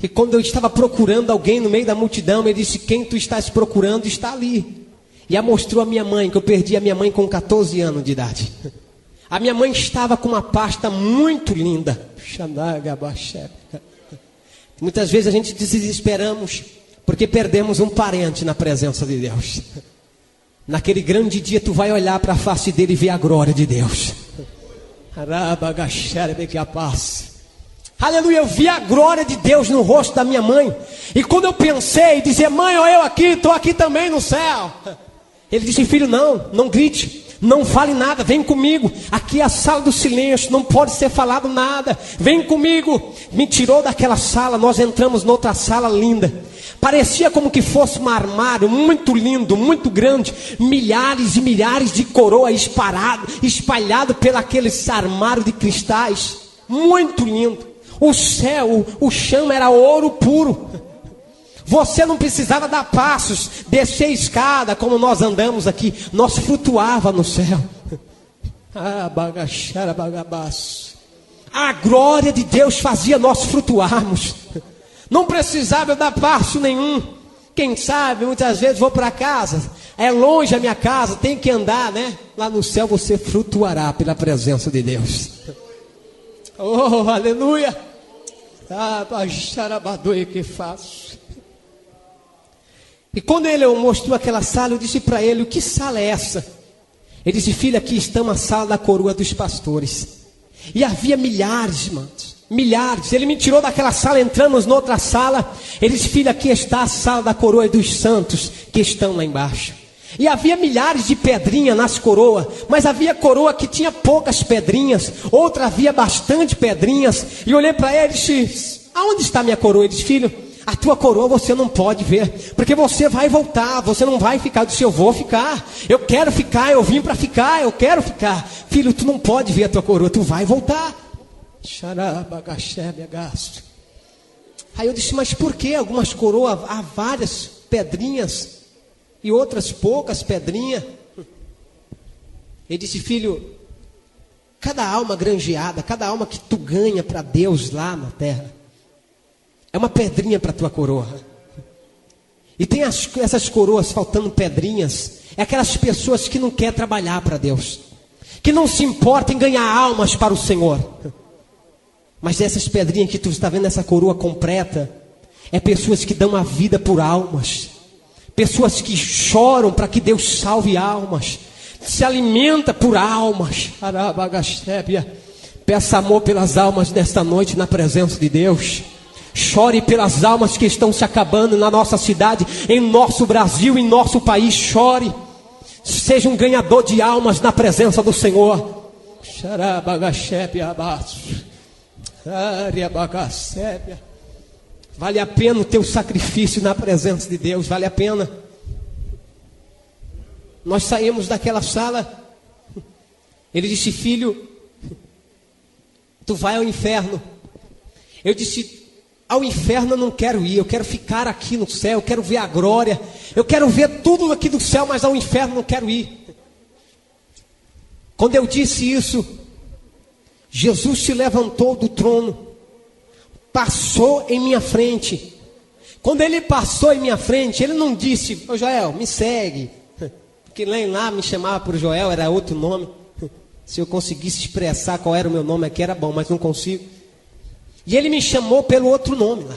E quando eu estava procurando alguém no meio da multidão, ele disse: quem tu estás procurando está ali. E mostrou a minha mãe, que eu perdi a minha mãe com 14 anos de idade. A minha mãe estava com uma pasta muito linda. Muitas vezes a gente desesperamos porque perdemos um parente na presença de Deus. Naquele grande dia tu vai olhar para a face dele e ver a glória de Deus. Aleluia, eu vi a glória de Deus no rosto da minha mãe. E quando eu pensei, dizer: mãe, ó, eu aqui, estou aqui também no céu. Ele disse: filho, não grite, não fale nada, vem comigo. Aqui é a sala do silêncio, não pode ser falado nada. Vem comigo. Me tirou daquela sala, nós entramos noutra sala linda. Parecia como que fosse um armário muito lindo, muito grande. Milhares e milhares de coroas espalhado pelo aqueles armário de cristais. Muito lindo. O céu, o chão era ouro puro. Você não precisava dar passos, descer escada como nós andamos aqui. Nós flutuava no céu. Bagachara bagabaço. A glória de Deus fazia nós flutuarmos. Não precisava eu dar passo nenhum. Quem sabe, muitas vezes vou para casa, é longe a minha casa, tem que andar, né? Lá no céu você flutuará pela presença de Deus. Oh, aleluia. Que faço. E quando ele mostrou aquela sala, eu disse para ele: o que sala é essa? Ele disse: filho, aqui está uma sala da coroa dos pastores. E havia milhares, irmãos, milhares. Ele me tirou daquela sala, entramos noutra sala. Ele disse: filho, aqui está a sala da coroa dos santos que estão lá embaixo. E havia milhares de pedrinhas nas coroas, mas havia coroa que tinha poucas pedrinhas, outra havia bastante pedrinhas. E eu olhei para ele e disse: aonde está minha coroa? Ele disse: filho, a tua coroa você não pode ver, porque você vai voltar, você não vai ficar. Eu disse: eu vou ficar, eu quero ficar, eu vim para ficar, eu quero ficar. Filho, tu não pode ver a tua coroa, tu vai voltar. Aí eu disse: mas por que algumas coroas há várias pedrinhas e outras poucas pedrinhas? Ele disse: filho, cada alma granjeada, cada alma que tu ganha para Deus lá na terra, é uma pedrinha para a tua coroa. E tem essas coroas faltando pedrinhas. É aquelas pessoas que não querem trabalhar para Deus, que não se importam em ganhar almas para o Senhor. Mas essas pedrinhas que tu está vendo, essa coroa completa, é pessoas que dão a vida por almas. Pessoas que choram para que Deus salve almas. Se alimenta por almas. Peça amor pelas almas nesta noite na presença de Deus. Chore pelas almas que estão se acabando na nossa cidade, em nosso Brasil, em nosso país. Chore. Seja um ganhador de almas na presença do Senhor. Vale a pena o teu sacrifício na presença de Deus. Vale a pena. Nós saímos daquela sala. Ele disse: filho, tu vai ao inferno. Eu disse: ao inferno eu não quero ir, eu quero ficar aqui no céu, eu quero ver a glória, eu quero ver tudo aqui do céu, mas ao inferno não quero ir. Quando eu disse isso, Jesus se levantou do trono, passou em minha frente. Quando ele passou em minha frente, ele não disse: ô Joel, me segue, porque lá me chamava por Joel, era outro nome. Se eu conseguisse expressar qual era o meu nome aqui era bom, mas não consigo. E ele me chamou pelo outro nome lá.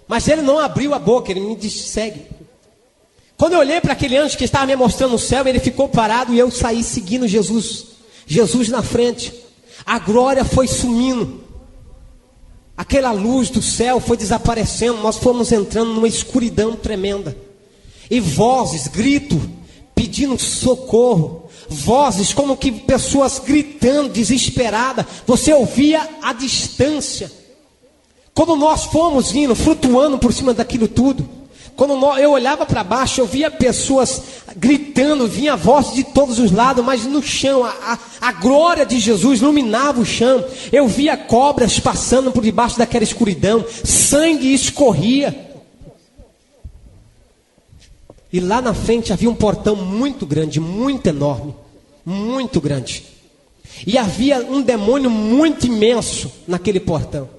Mas ele não abriu a boca, ele me disse: segue. Quando eu olhei para aquele anjo que estava me mostrando o céu, ele ficou parado e eu saí seguindo Jesus. Jesus na frente. A glória foi sumindo. Aquela luz do céu foi desaparecendo. Nós fomos entrando numa escuridão tremenda. E vozes, grito, pedindo socorro. Vozes como que pessoas gritando, desesperada. Você ouvia à distância. Quando nós fomos indo, flutuando por cima daquilo tudo, quando eu olhava para baixo, eu via pessoas gritando, vinha voz de todos os lados, mas no chão, a glória de Jesus iluminava o chão. Eu via cobras passando por debaixo daquela escuridão, sangue escorria. E lá na frente havia um portão muito grande, muito enorme, muito grande. E havia um demônio muito imenso naquele portão.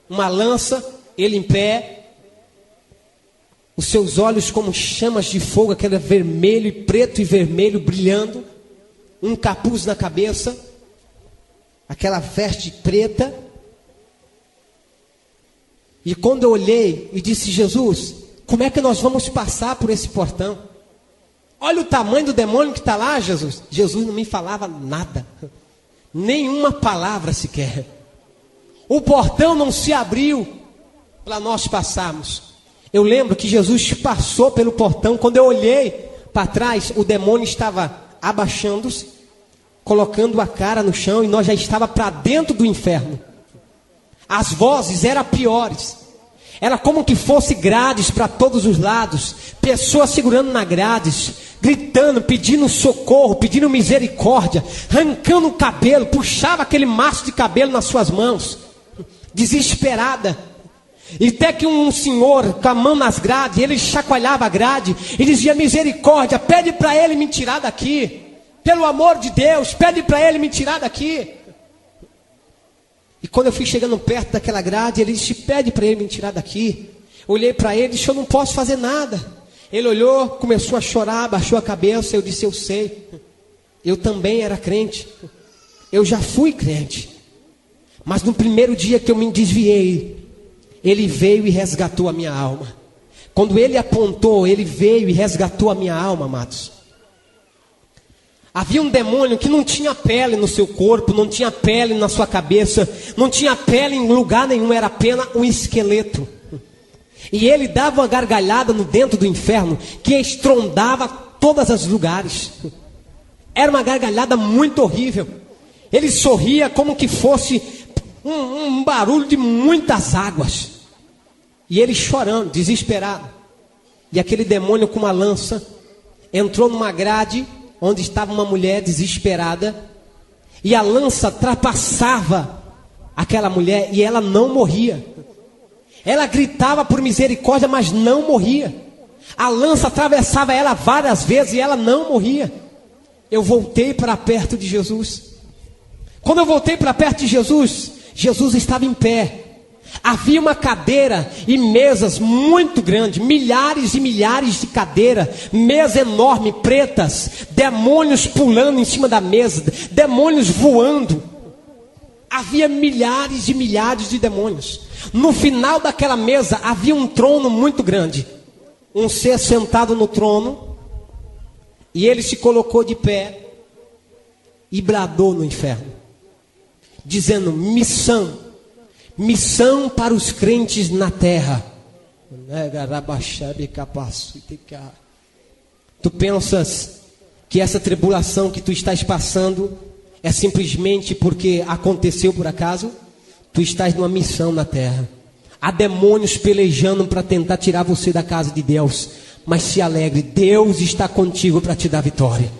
Uma lança, ele em pé, os seus olhos como chamas de fogo, aquele vermelho e preto e vermelho brilhando, um capuz na cabeça, aquela veste preta. E quando eu olhei e disse: Jesus, como é que nós vamos passar por esse portão? Olha o tamanho do demônio que está lá, Jesus. Jesus não me falava nada, nenhuma palavra sequer. O portão não se abriu para nós passarmos. Eu lembro que Jesus passou pelo portão. Quando eu olhei para trás, o demônio estava abaixando-se, colocando a cara no chão, e nós já estávamos para dentro do inferno. As vozes eram piores. Era como que fosse grades para todos os lados, pessoas segurando na grades, gritando, pedindo socorro, pedindo misericórdia, arrancando o cabelo, puxava aquele maço de cabelo nas suas mãos, desesperada. E até que um senhor com a mão nas grades, ele chacoalhava a grade e dizia: misericórdia, pede para ele me tirar daqui, pelo amor de Deus, pede para ele me tirar daqui. E quando eu fui chegando perto daquela grade, ele disse: pede para ele me tirar daqui. Olhei para ele e disse: eu não posso fazer nada. Ele olhou, começou a chorar, baixou a cabeça. Eu disse: eu sei, eu também era crente, eu já fui crente, mas no primeiro dia que eu me desviei, ele veio e resgatou a minha alma. Quando ele apontou, ele veio e resgatou a minha alma, amados. Havia um demônio que não tinha pele no seu corpo, não tinha pele na sua cabeça, não tinha pele em lugar nenhum, era apenas um esqueleto. E ele dava uma gargalhada no dentro do inferno que estrondava todos os lugares. Era uma gargalhada muito horrível. Ele sorria como que fosse um barulho de muitas águas. E ele chorando, desesperado. E aquele demônio com uma lança entrou numa grade onde estava uma mulher desesperada, e a lança trapassava aquela mulher e ela não morria. Ela gritava por misericórdia, mas não morria. A lança atravessava ela várias vezes e ela não morria. Eu voltei para perto de Jesus. Quando eu voltei para perto de Jesus, Jesus estava em pé. Havia uma cadeira e mesas muito grandes, milhares e milhares de cadeiras, mesa enorme, pretas, demônios pulando em cima da mesa, demônios voando. Havia milhares e milhares de demônios. No final daquela mesa havia um trono muito grande, um ser sentado no trono, e ele se colocou de pé e bradou no inferno, dizendo: missão para os crentes na terra. Tu pensas que essa tribulação que tu estás passando é simplesmente porque aconteceu por acaso? Tu estás numa missão na terra. Há demônios pelejando para tentar tirar você da casa de Deus. Mas se alegre, Deus está contigo para te dar vitória.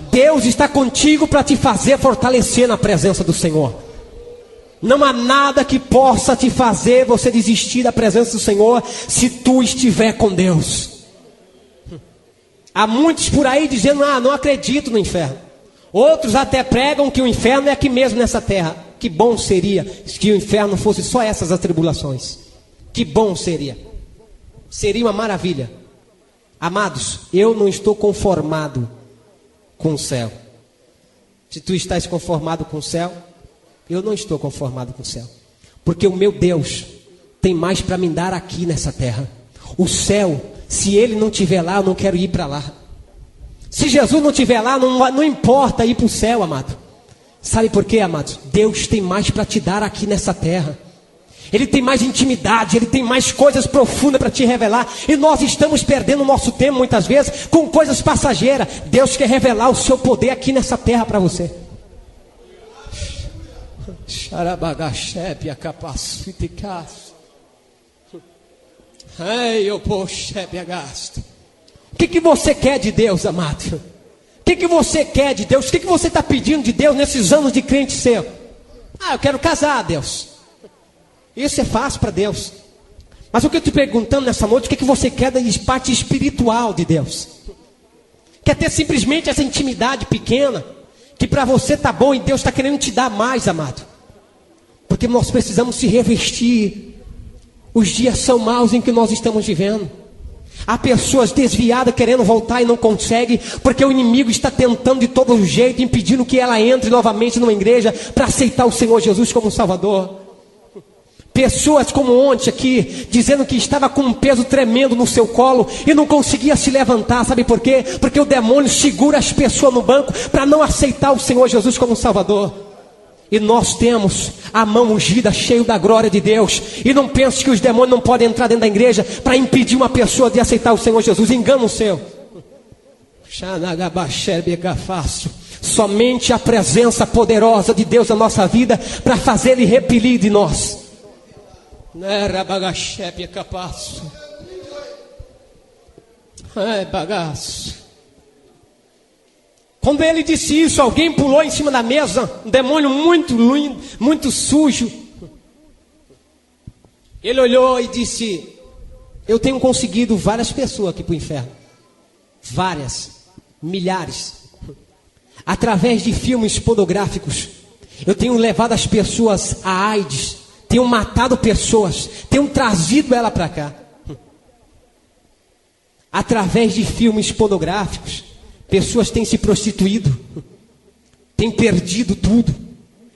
Deus está contigo para te fazer fortalecer na presença do Senhor. Não há nada que possa te fazer você desistir da presença do Senhor, se tu estiver com Deus. Há muitos por aí dizendo: não acredito no inferno. Outros até pregam que o inferno é aqui mesmo nessa terra. Que bom seria que o inferno fosse só essas atribulações. Que bom seria. Seria uma maravilha. Amados, eu não estou conformado com o céu. Se tu estás conformado com o céu, eu não estou conformado com o céu, porque o meu Deus tem mais para me dar aqui nessa terra. O céu, se Ele não estiver lá, eu não quero ir para lá. Se Jesus não estiver lá, não importa ir para o céu, amado. Sabe por quê, amados? Deus tem mais para te dar aqui nessa terra. Ele tem mais intimidade, Ele tem mais coisas profundas para te revelar. E nós estamos perdendo o nosso tempo muitas vezes com coisas passageiras. Deus quer revelar o seu poder aqui nessa terra para você. O que você quer de Deus, amado? O que você quer de Deus? O que você está pedindo de Deus nesses anos de crente seu? Eu quero casar, Deus. Isso é fácil para Deus. Mas o que eu estou te perguntando nessa noite, o que você quer da parte espiritual de Deus? Quer ter simplesmente essa intimidade pequena, que para você está bom e Deus está querendo te dar mais, amado? Porque nós precisamos se revestir. Os dias são maus em que nós estamos vivendo. Há pessoas desviadas querendo voltar e não conseguem, porque o inimigo está tentando de todo jeito, impedindo que ela entre novamente numa igreja para aceitar o Senhor Jesus como Salvador. Pessoas como ontem aqui, dizendo que estava com um peso tremendo no seu colo e não conseguia se levantar. Sabe por quê? Porque o demônio segura as pessoas no banco para não aceitar o Senhor Jesus como Salvador. E nós temos a mão ungida, cheio da glória de Deus. E não pense que os demônios não podem entrar dentro da igreja para impedir uma pessoa de aceitar o Senhor Jesus. Engano seu. Somente a presença poderosa de Deus na nossa vida para fazer Ele repelir de nós. Era bagachepe é capaz. É bagaço. Quando ele disse isso, alguém pulou em cima da mesa, um demônio muito lindo, muito sujo. Ele olhou e disse: eu tenho conseguido várias pessoas aqui para o inferno. Várias, milhares. Através de filmes pornográficos, eu tenho levado as pessoas a AIDS, tenho matado pessoas, tenho trazido ela para cá. Através de filmes pornográficos, pessoas têm se prostituído, têm perdido tudo,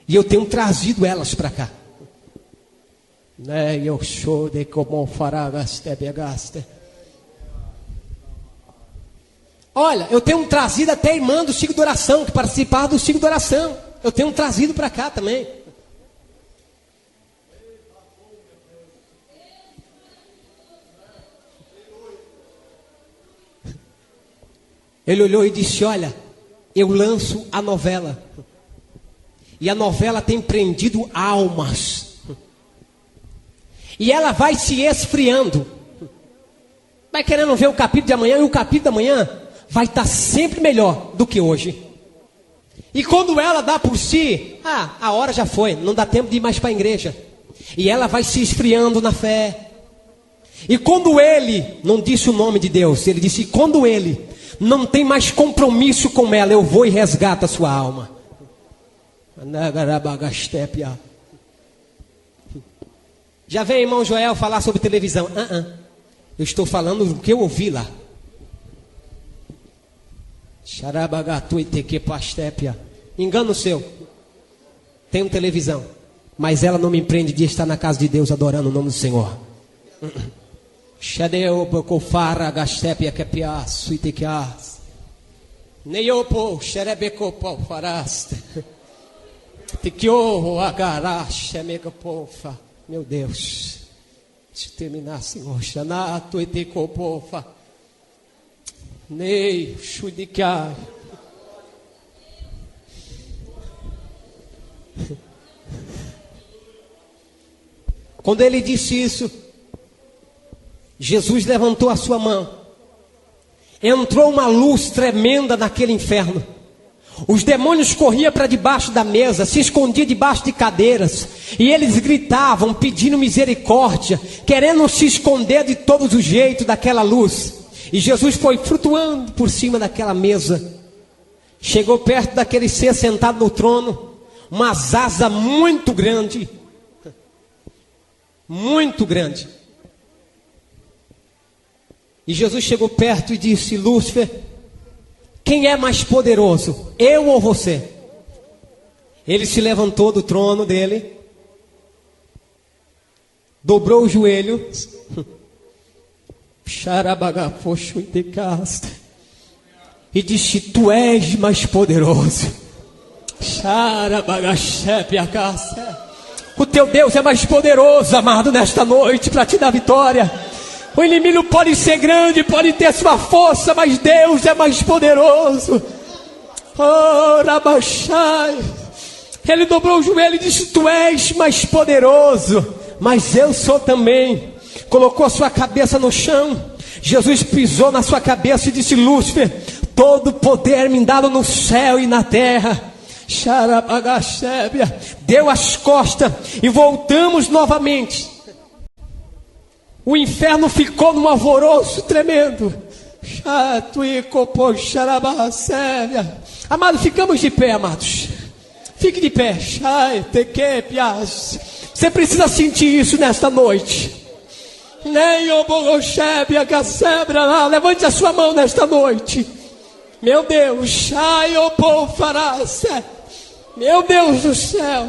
e eu tenho trazido elas para cá. Eu sou de como fará gaste. Olha, eu tenho trazido até irmã do ciclo de oração, que participava do ciclo de oração. Eu tenho trazido para cá também. Ele olhou e disse: olha, eu lanço a novela. E a novela tem prendido almas. E ela vai se esfriando. Vai querendo ver o capítulo de amanhã, e o capítulo da manhã vai estar sempre melhor do que hoje. E quando ela dá por si, a hora já foi, não dá tempo de ir mais para a igreja. E ela vai se esfriando na fé. E quando ele, não disse o nome de Deus, ele disse: quando ele não tem mais compromisso com ela, eu vou e resgato a sua alma. Já veio irmão Joel falar sobre televisão. Eu estou falando do que eu ouvi lá. Engano seu. Tenho televisão, mas ela não me impede de estar na casa de Deus adorando o nome do Senhor. Meu Deus, deixa eu terminar, Senhor. Nei, Xudikai. Quando ele disse isso, Jesus levantou a sua mão. Entrou uma luz tremenda naquele inferno. Os demônios corriam para debaixo da mesa, se escondiam debaixo de cadeiras, e eles gritavam, pedindo misericórdia, querendo se esconder de todos os jeitos daquela luz. E Jesus foi flutuando por cima daquela mesa. Chegou perto daquele ser sentado no trono, uma asa muito grande. Muito grande. E Jesus chegou perto e disse: Lúcifer, quem é mais poderoso, eu ou você? Ele se levantou do trono dele, dobrou o joelho, e disse: tu és mais poderoso. O teu Deus é mais poderoso, amado, nesta noite para te dar vitória. O inimigo pode ser grande, pode ter sua força, mas Deus é mais poderoso. Ele dobrou o joelho e disse: tu és mais poderoso, mas eu sou também. Colocou a sua cabeça no chão. Jesus pisou na sua cabeça e disse: Lúcifer, todo poder me dado no céu e na terra. Deu as costas e voltamos novamente. O inferno ficou num alvoroço tremendo. Amados, ficamos de pé, amados. Fique de pé. Você precisa sentir isso nesta noite. Levante a sua mão nesta noite. Meu Deus, meu Deus do céu,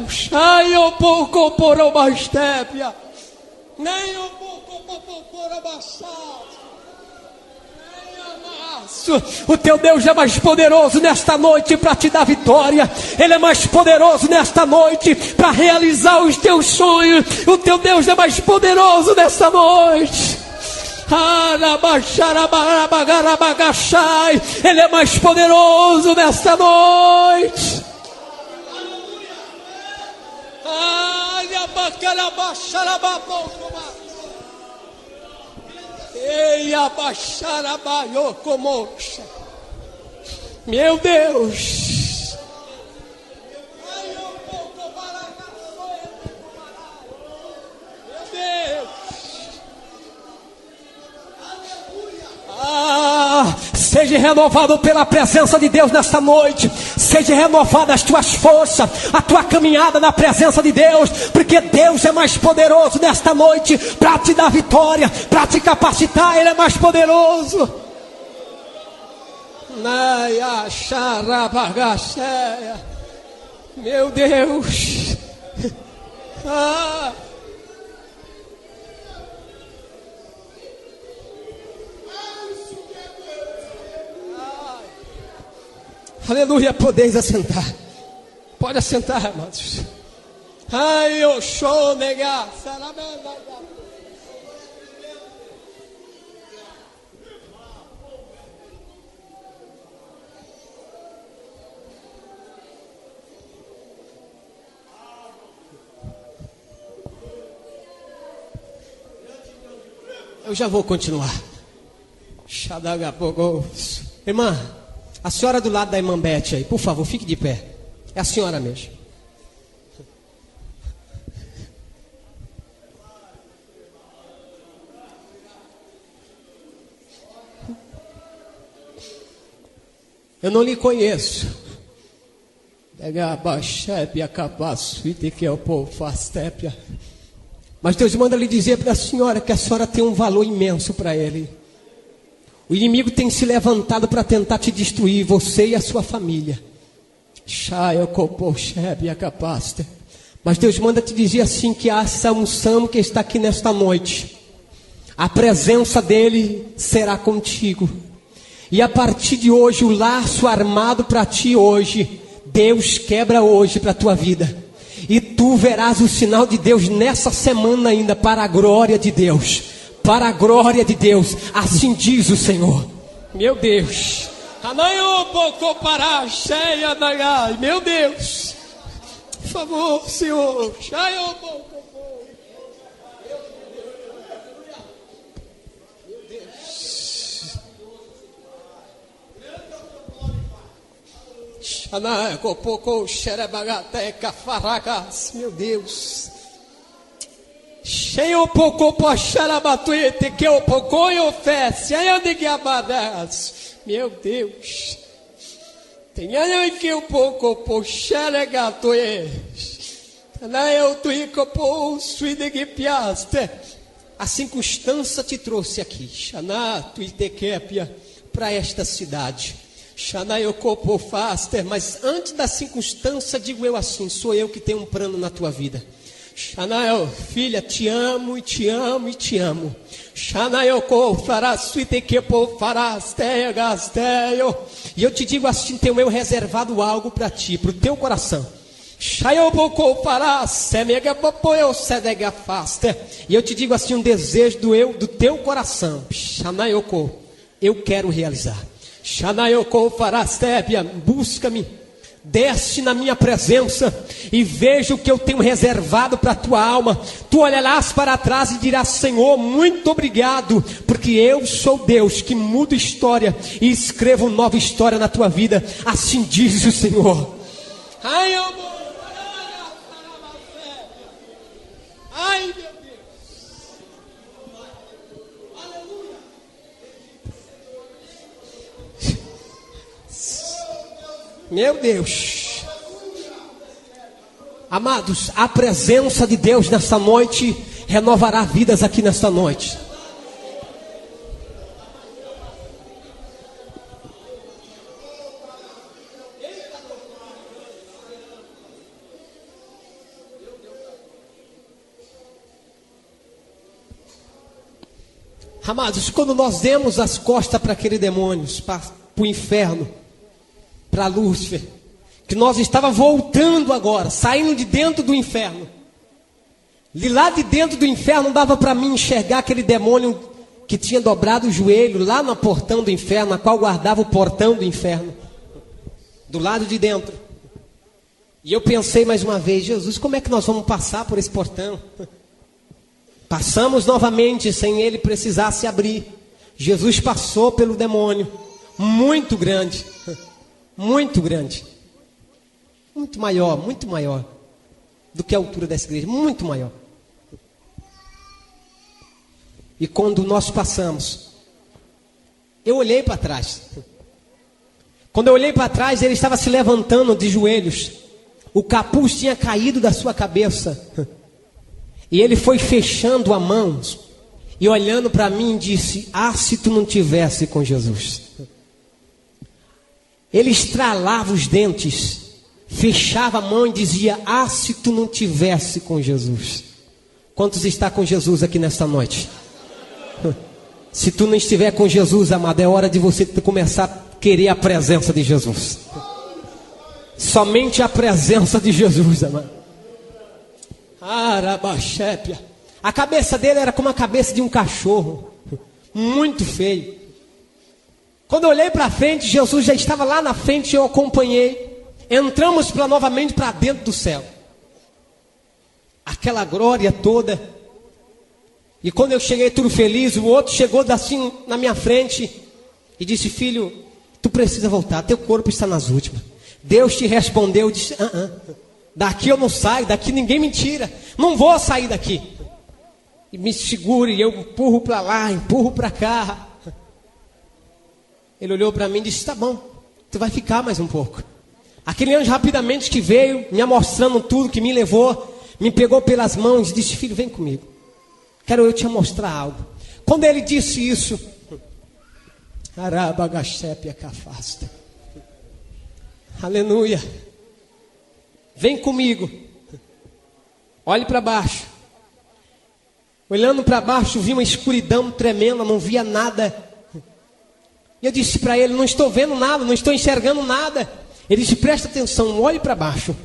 o teu Deus é mais poderoso nesta noite para te dar vitória. Ele é mais poderoso nesta noite para realizar os teus sonhos. O teu Deus é mais poderoso nesta noite. Ele é mais poderoso nesta noite. Meu Deus. Seja renovado pela presença de Deus nesta noite. Seja renovada as tuas forças, a tua caminhada na presença de Deus, porque Deus é mais poderoso nesta noite para te dar vitória, para te capacitar. Ele é mais poderoso. Meu Deus. Aleluia, podeis assentar. Pode assentar, amados. Ai, eu sou negar. Eu já vou continuar. Irmã, a senhora do lado da irmã Beth aí, por favor, fique de pé. É a senhora mesmo. Eu não lhe conheço. Mas Deus manda lhe dizer para a senhora que a senhora tem um valor imenso para Ele. O inimigo tem se levantado para tentar te destruir, você e a sua família. Mas Deus manda te dizer assim, que há essa unção que está aqui nesta noite. A presença dele será contigo. E a partir de hoje, o laço armado para ti hoje, Deus quebra hoje para a tua vida. E tu verás o sinal de Deus nessa semana ainda, para a glória de Deus. Para a glória de Deus, assim diz o Senhor. Meu Deus. Meu Deus. Por favor, Senhor. Meu Deus. Cheio pouco para xarabatuete que o pouco eu oferece. Aí onde que abadas? Meu Deus. Tem aí que o pouco para xaragatoe. Na eu tu ico por suide que piaste. A circunstância te trouxe aqui. Xana tu itequepia para esta cidade. Xana eu copo faster, mas antes da circunstância digo eu assim, sou eu que tenho um plano na tua vida. Xanael, filha, te amo e te amo e te amo. Xanael, farás, e eu te digo assim, tenho eu reservado algo para ti, para o teu coração. E eu te digo assim, um desejo do teu coração. Xanaioko, eu quero realizar. Xanaioko farás, busca-me. Desce na minha presença e veja o que eu tenho reservado para a tua alma. Tu olharás para trás e dirás, Senhor, muito obrigado, porque eu sou Deus que muda história e escrevo nova história na tua vida. Assim diz o Senhor. Ai, meu Deus. Meu Deus. Amados, a presença de Deus nessa noite renovará vidas aqui nesta noite. Amados, quando nós demos as costas para aquele demônio, para o inferno, para Lúcifer, que nós estava voltando agora, saindo de dentro do inferno. De lá de dentro do inferno dava para mim enxergar aquele demônio que tinha dobrado o joelho lá no portão do inferno, a qual guardava o portão do inferno. Do lado de dentro. E eu pensei mais uma vez, Jesus, como é que nós vamos passar por esse portão? Passamos novamente sem ele precisar se abrir. Jesus passou pelo demônio, muito grande, muito grande, muito maior do que a altura dessa igreja, muito maior. E quando nós passamos, eu olhei para trás. Quando eu olhei para trás, ele estava se levantando de joelhos. O capuz tinha caído da sua cabeça. E ele foi fechando a mão e olhando para mim disse: ah, se tu não tivesse com Jesus. Ele estralava os dentes, fechava a mão e dizia: ah, se tu não tivesse com Jesus. Quantos está com Jesus aqui nesta noite? Se tu não estiver com Jesus, amado, é hora de você começar a querer a presença de Jesus. Somente a presença de Jesus, amado. Arabaxépia. A cabeça dele era como a cabeça de um cachorro, muito feio. Quando eu olhei para frente, Jesus já estava lá na frente e eu acompanhei. Entramos novamente para dentro do céu. Aquela glória toda. E quando eu cheguei tudo feliz, o outro chegou assim na minha frente e disse: filho, tu precisa voltar, teu corpo está nas últimas. Deus te respondeu, disse: daqui eu não saio, daqui ninguém me tira, não vou sair daqui. E me segure, e eu empurro para lá, empurro para cá. Ele olhou para mim e disse: tá bom, tu vai ficar mais um pouco. Aquele anjo rapidamente que veio, me mostrando tudo, que me levou, me pegou pelas mãos e disse: filho, vem comigo, quero eu te mostrar algo. Quando ele disse isso, aleluia, vem comigo, olhe para baixo. Olhando para baixo, vi uma escuridão tremenda, não via nada. E eu disse para ele: não estou vendo nada, não estou enxergando nada. Ele disse: presta atenção, olhe para baixo.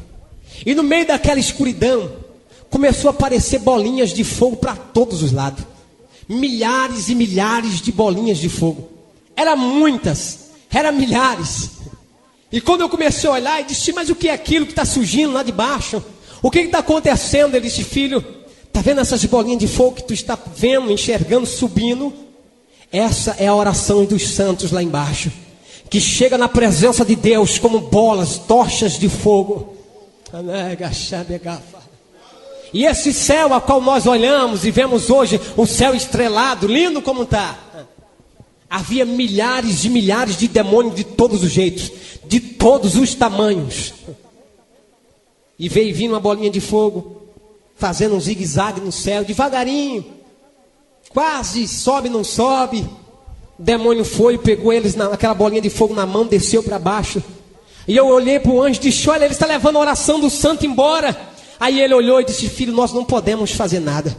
E no meio daquela escuridão, começou a aparecer bolinhas de fogo para todos os lados. Milhares e milhares de bolinhas de fogo. Eram muitas, eram milhares. E quando eu comecei a olhar, eu disse: mas o que é aquilo que está surgindo lá de baixo? O que está acontecendo? Ele disse: filho, está vendo essas bolinhas de fogo que tu está vendo, enxergando, subindo? Essa é a oração dos santos lá embaixo, que chega na presença de Deus como bolas, tochas de fogo. E esse céu a qual nós olhamos e vemos hoje, um céu estrelado, lindo como está, havia milhares e milhares de demônios de todos os jeitos, de todos os tamanhos. E veio vindo uma bolinha de fogo, fazendo um zigue-zague no céu, devagarinho, quase sobe, não sobe. O demônio foi, pegou eles naquela bolinha de fogo na mão, desceu para baixo. E eu olhei para o anjo e disse: olha, ele está levando a oração do santo embora. Aí ele olhou e disse: filho, nós não podemos fazer nada.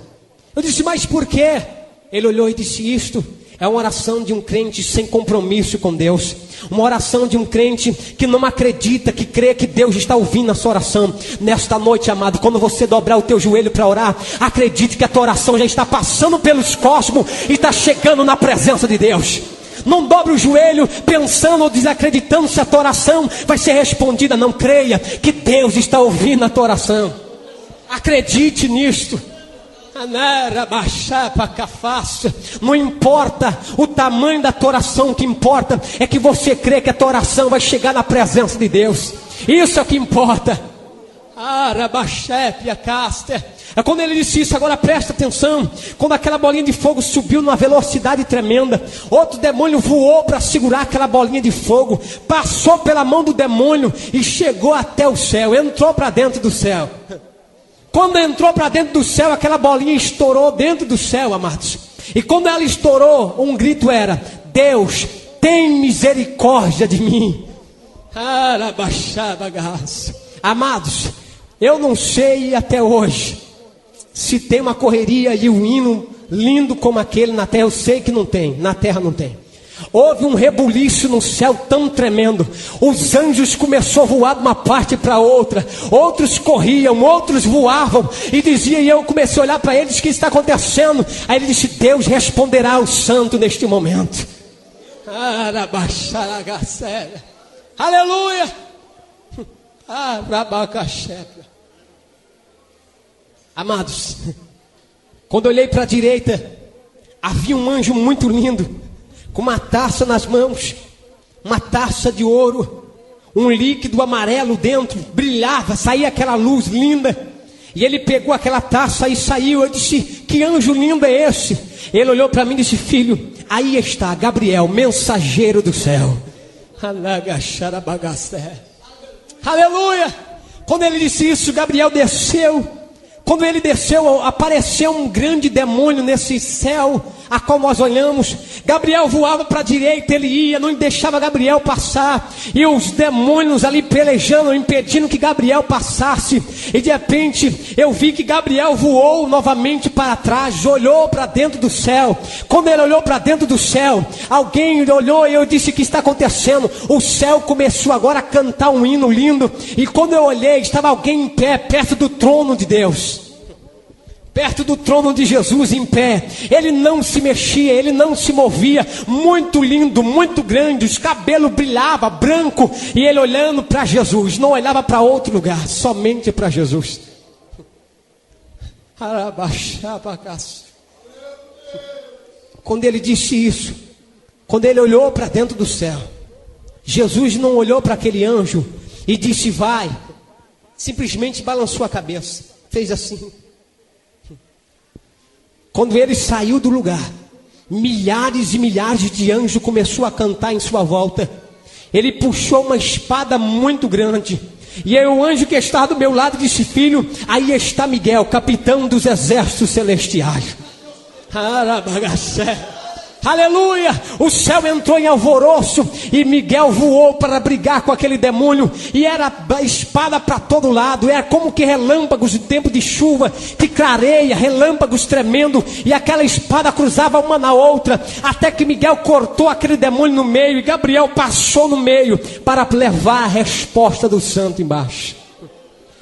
Eu disse: mas por quê? Ele olhou e disse: isto é uma oração de um crente sem compromisso com Deus. Uma oração de um crente que não acredita, que crê que Deus está ouvindo a sua oração. Nesta noite, amado, quando você dobrar o teu joelho para orar, acredite que a tua oração já está passando pelos cosmos e está chegando na presença de Deus. Não dobre o joelho pensando ou desacreditando se a tua oração vai ser respondida. Não, creia que Deus está ouvindo a tua oração. Acredite nisto. Não importa o tamanho da tua oração, o que importa é que você crê que a tua oração vai chegar na presença de Deus. Isso é o que importa. É quando ele disse isso, agora presta atenção. Quando aquela bolinha de fogo subiu numa velocidade tremenda, outro demônio voou para segurar aquela bolinha de fogo, passou pela mão do demônio e chegou até o céu, entrou para dentro do céu. Quando entrou para dentro do céu, aquela bolinha estourou dentro do céu, amados. E quando ela estourou, um grito era: Deus, tem misericórdia de mim. Amados, eu não sei até hoje se tem uma correria e um hino lindo como aquele na terra. Eu sei que não tem, na terra não tem. Houve um rebuliço no céu tão tremendo. Os anjos começaram a voar de uma parte para outra. Outros corriam, outros voavam. E dizia, e eu comecei a olhar para eles: o que está acontecendo? Aí ele disse: Deus responderá ao santo neste momento. Aleluia, Amados, quando eu olhei para a direita, havia um anjo muito lindo, com uma taça nas mãos, uma taça de ouro, um líquido amarelo dentro, brilhava, saía aquela luz linda. E ele pegou aquela taça e saiu. Eu disse: que anjo lindo é esse? Ele olhou para mim e disse: filho, aí está Gabriel, mensageiro do céu. Aleluia. Quando ele disse isso, Gabriel desceu. Quando ele desceu, apareceu um grande demônio nesse céu a qual nós olhamos. Gabriel voava para a direita, ele ia, não deixava Gabriel passar. E os demônios ali pelejando, impedindo que Gabriel passasse. E de repente, eu vi que Gabriel voou novamente para trás, olhou para dentro do céu. Quando ele olhou para dentro do céu, alguém olhou e eu disse: o que está acontecendo? O céu começou agora a cantar um hino lindo. E quando eu olhei, estava alguém em pé, perto do trono de Deus. Perto do trono de Jesus em pé. Ele não se mexia, ele não se movia. Muito lindo, muito grande. Os cabelos brilhavam, branco. E ele olhando para Jesus. Não olhava para outro lugar, somente para Jesus. Quando ele disse isso, quando ele olhou para dentro do céu, Jesus não olhou para aquele anjo e disse: vai. Simplesmente balançou a cabeça, fez assim. Quando ele saiu do lugar, milhares e milhares de anjos começaram a cantar em sua volta. Ele puxou uma espada muito grande. E aí o anjo que estava do meu lado disse: filho, aí está Miguel, capitão dos exércitos celestiais. Aleluia! O céu entrou em alvoroço e Miguel voou para brigar com aquele demônio. E era a espada para todo lado. Era como que relâmpagos de tempo de chuva, que clareia, relâmpagos tremendo. E aquela espada cruzava uma na outra, até que Miguel cortou aquele demônio no meio. E Gabriel passou no meio para levar a resposta do santo embaixo.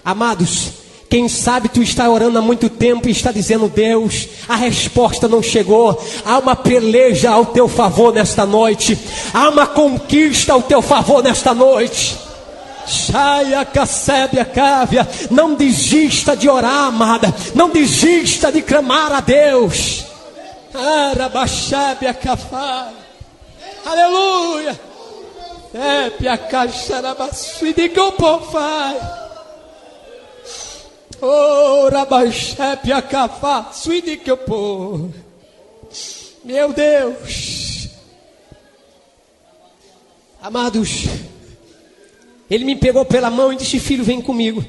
Amados, quem sabe tu está orando há muito tempo e está dizendo: Deus, a resposta não chegou. Há uma peleja ao teu favor nesta noite. Há uma conquista ao teu favor nesta noite. Não desista de orar, amada. Não desista de clamar a Deus. Aleluia. Oh, Rabaxepe, Acafá, suíde que eu pô. Meu Deus. Amados, ele me pegou pela mão e disse: filho, vem comigo.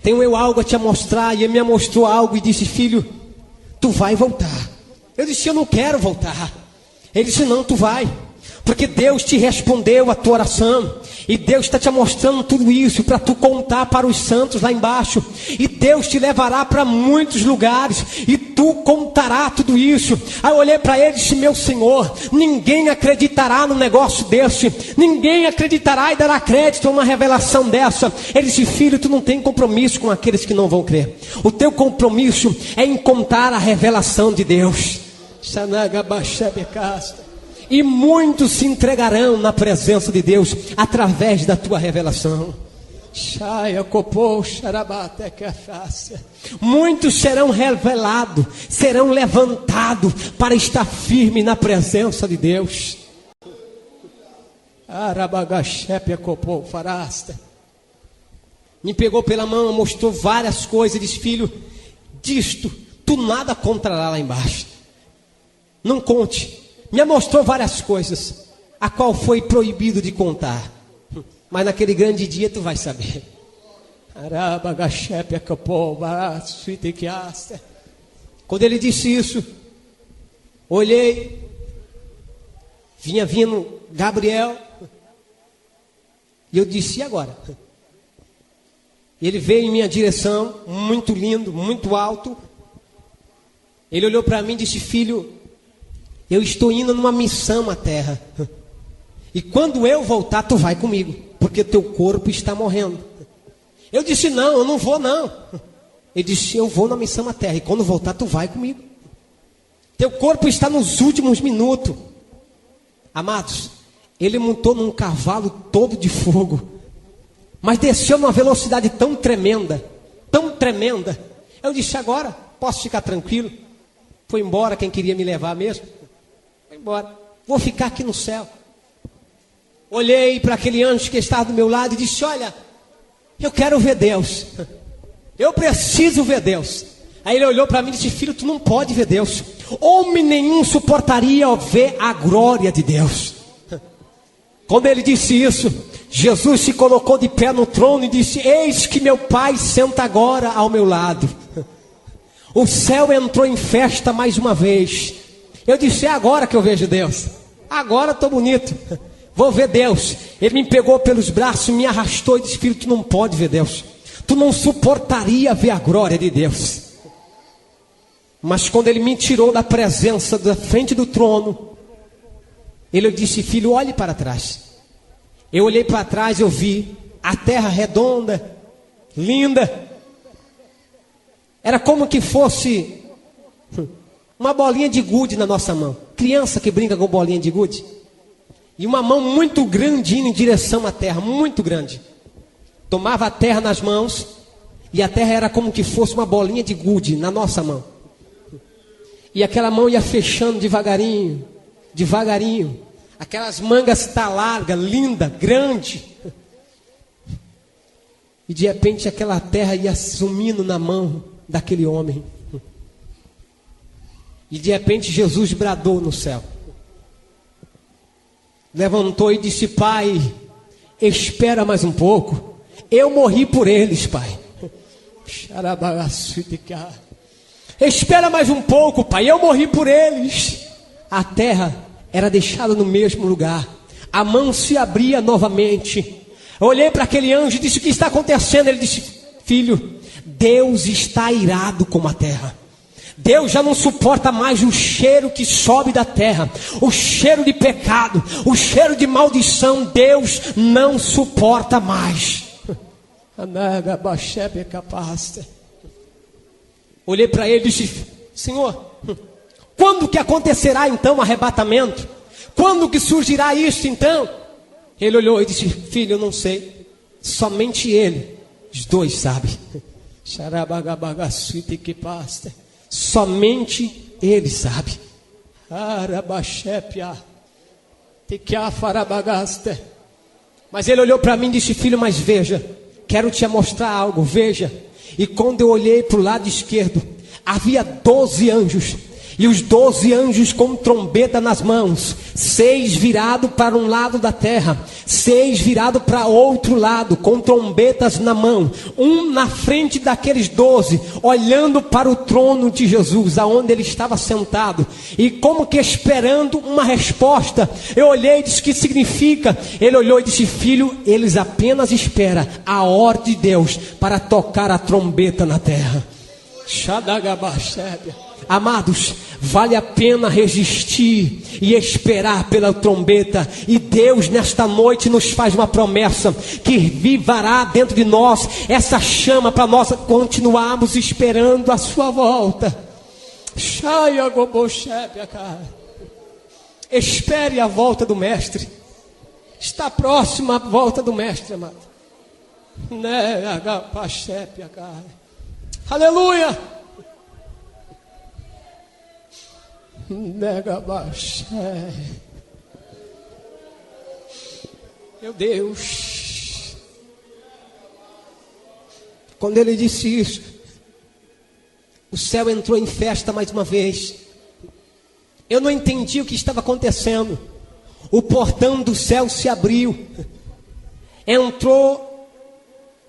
Tenho eu algo a te mostrar. E ele me mostrou algo e disse: filho, tu vai voltar. Eu disse: eu não quero voltar. Ele disse: não, tu vai. Porque Deus te respondeu a tua oração. E Deus está te mostrando tudo isso para tu contar para os santos lá embaixo. E Deus te levará para muitos lugares. E tu contará tudo isso. Aí eu olhei para ele e disse: meu Senhor, ninguém acreditará num negócio desse. Ninguém acreditará e dará crédito a uma revelação dessa. Ele disse: filho, tu não tem compromisso com aqueles que não vão crer. O teu compromisso é em contar a revelação de Deus. E muitos se entregarão na presença de Deus através da tua revelação. Muitos serão revelados, serão levantados para estar firme na presença de Deus. Me pegou pela mão, mostrou várias coisas, disse: filho, disto tu nada contará lá embaixo. Não conte. Me mostrou várias coisas, a qual foi proibido de contar. Mas naquele grande dia tu vai saber. Quando ele disse isso, olhei, vinha vindo Gabriel, e eu disse: e agora? Ele veio em minha direção, muito lindo, muito alto. Ele olhou para mim e disse: filho, eu estou indo numa missão à terra. E quando eu voltar, tu vai comigo, porque teu corpo está morrendo. Eu disse: não, eu não vou não. Ele disse: eu vou na missão à terra, e quando voltar, tu vai comigo. Teu corpo está nos últimos minutos. Amados, ele montou num cavalo todo de fogo. mas desceu numa velocidade tão tremenda, tão tremenda. Eu disse, agora posso ficar tranquilo. Foi embora quem queria me levar mesmo. Foi embora, vou ficar aqui no céu. Olhei para aquele anjo que estava do meu lado e disse, olha, eu quero ver Deus. Eu preciso ver Deus. Aí ele olhou para mim e disse, filho, tu não pode ver Deus. Homem nenhum suportaria ver a glória de Deus. Quando ele disse isso, Jesus se colocou de pé no trono e disse, eis que meu Pai senta agora ao meu lado. O céu entrou em festa mais uma vez. Eu disse, é agora que eu vejo Deus. Agora estou bonito. Vou ver Deus. Ele me pegou pelos braços, me arrastou e disse, filho, tu não pode ver Deus. Tu não suportaria ver a glória de Deus. Mas quando ele me tirou da presença, da frente do trono, ele disse, filho, olhe para trás. Eu olhei para trás, eu vi a terra redonda, linda. Era como que fosse uma bolinha de gude na nossa mão. Criança que brinca com bolinha de gude. E uma mão muito grande indo em direção à terra, muito grande. Tomava a terra nas mãos, e a terra era como que fosse uma bolinha de gude na nossa mão. E aquela mão ia fechando devagarinho, devagarinho. Aquelas mangas tá larga, linda, grande. E de repente aquela terra ia sumindo na mão daquele homem. E de repente Jesus bradou no céu. Levantou e disse, Pai, espera mais um pouco. Eu morri por eles, Pai. Espera mais um pouco, Pai, eu morri por eles. A terra era deixada no mesmo lugar. A mão se abria novamente. Eu olhei para aquele anjo e disse, o que está acontecendo? Ele disse, filho, Deus está irado com a terra. Deus já não suporta mais o cheiro que sobe da terra, o cheiro de pecado, o cheiro de maldição. Deus não suporta mais. Olhei para ele e disse, Senhor, quando que acontecerá então o arrebatamento? Quando que surgirá isso então? Ele olhou e disse, filho, eu não sei, somente ele, os dois sabem. Somente ele sabe. Mas ele olhou para mim e disse, filho, mas veja, quero te mostrar algo, veja. E quando eu olhei para o lado esquerdo, havia 12 anjos. E os 12 anjos com trombeta nas mãos, 6 virados para um lado da terra, 6 virados para outro lado, com trombetas na mão, um na frente daqueles 12, olhando para o trono de Jesus, aonde ele estava sentado, e como que esperando uma resposta. Eu olhei e disse, o que significa? Ele olhou e disse, filho, eles apenas esperam a ordem de Deus para tocar a trombeta na terra. Amados, vale a pena resistir e esperar pela trombeta. E Deus nesta noite nos faz uma promessa, que vivará dentro de nós essa chama para nós continuarmos esperando a sua volta. Espere a volta do mestre. Está próxima a volta do mestre, amado. Aleluia. Meu Deus. Quando ele disse isso, o céu entrou em festa mais uma vez. Eu não entendi o que estava acontecendo. O portão do céu se abriu. Entrou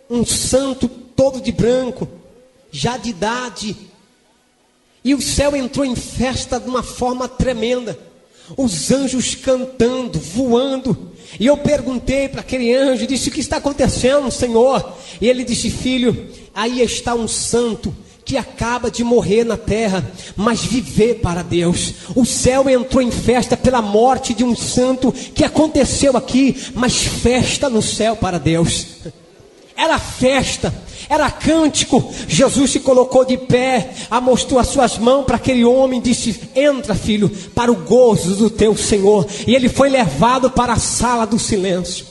um santo todo de branco, já de idade. E o céu entrou em festa de uma forma tremenda. Os anjos cantando, voando. E eu perguntei para aquele anjo, disse, o que está acontecendo, Senhor? E ele disse, filho, aí está um santo que acaba de morrer na terra, mas viver para Deus. O céu entrou em festa pela morte de um santo que aconteceu aqui, mas festa no céu para Deus. Era festa, era cântico. Jesus se colocou de pé, mostrou as suas mãos para aquele homem e disse, entra, filho, para o gozo do teu Senhor. E ele foi levado para a sala do silêncio.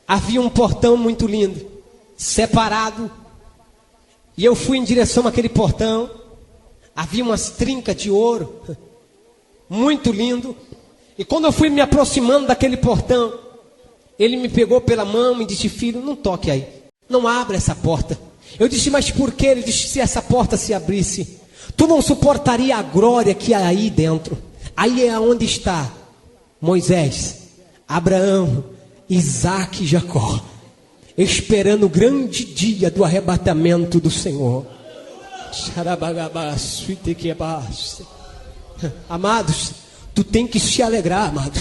Havia um portão muito lindo, separado, e eu fui em direção àquele portão. Havia umas trincas de ouro, muito lindo. E quando eu fui me aproximando daquele portão, ele me pegou pela mão e disse: filho, não toque aí, não abra essa porta. Eu disse: mas por quê? Ele disse: se essa porta se abrisse, tu não suportaria a glória que há aí dentro. Aí é onde está Moisés, Abraão, Isaac e Jacó, esperando o grande dia do arrebatamento do Senhor. Amados, tu tem que se alegrar, amado.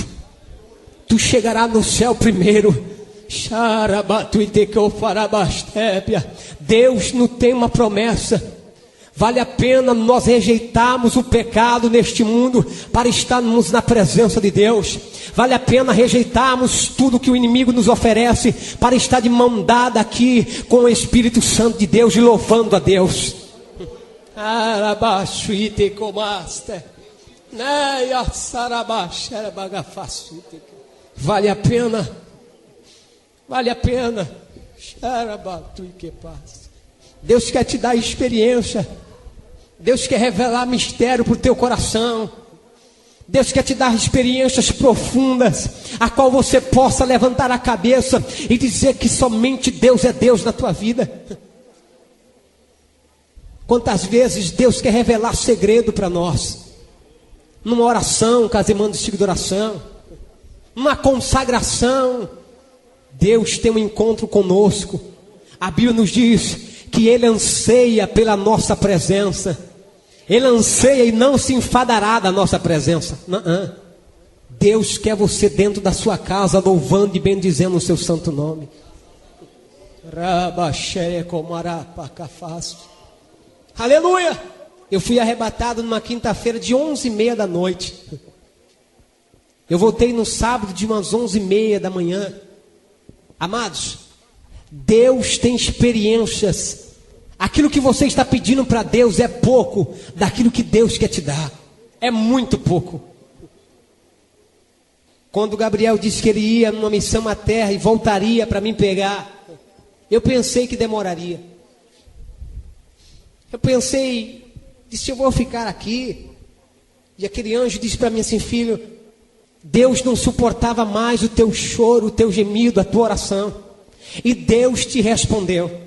Tu chegará no céu primeiro. Deus não tem uma promessa. Vale a pena nós rejeitarmos o pecado neste mundo para estarmos na presença de Deus. Vale a pena rejeitarmos tudo que o inimigo nos oferece para estar de mão dada aqui com o Espírito Santo de Deus e louvando a Deus. Vale a pena. Vale a pena. Deus quer te dar experiência. Deus quer revelar mistério para o teu coração. Deus quer te dar experiências profundas, a qual você possa levantar a cabeça e dizer que somente Deus é Deus na tua vida. Quantas vezes Deus quer revelar segredo para nós, numa oração, casamento de de oração, numa consagração. Deus tem um encontro conosco. A Bíblia nos diz que Ele anseia pela nossa presença. Ele anseia e não se enfadará da nossa presença. Não. Deus quer você dentro da sua casa, louvando e bendizendo o seu santo nome. Aleluia! Eu fui arrebatado numa quinta-feira de 11h30 da noite. Eu voltei no sábado de umas 11h30 da manhã. Amados, Deus tem experiências. Aquilo que você está pedindo para Deus é pouco daquilo que Deus quer te dar. É muito pouco. Quando Gabriel disse que ele ia numa missão à terra e voltaria para me pegar, eu pensei que demoraria. Eu pensei, disse: eu vou ficar aqui. E aquele anjo disse para mim assim: filho, Deus não suportava mais o teu choro, o teu gemido, a tua oração. E Deus te respondeu.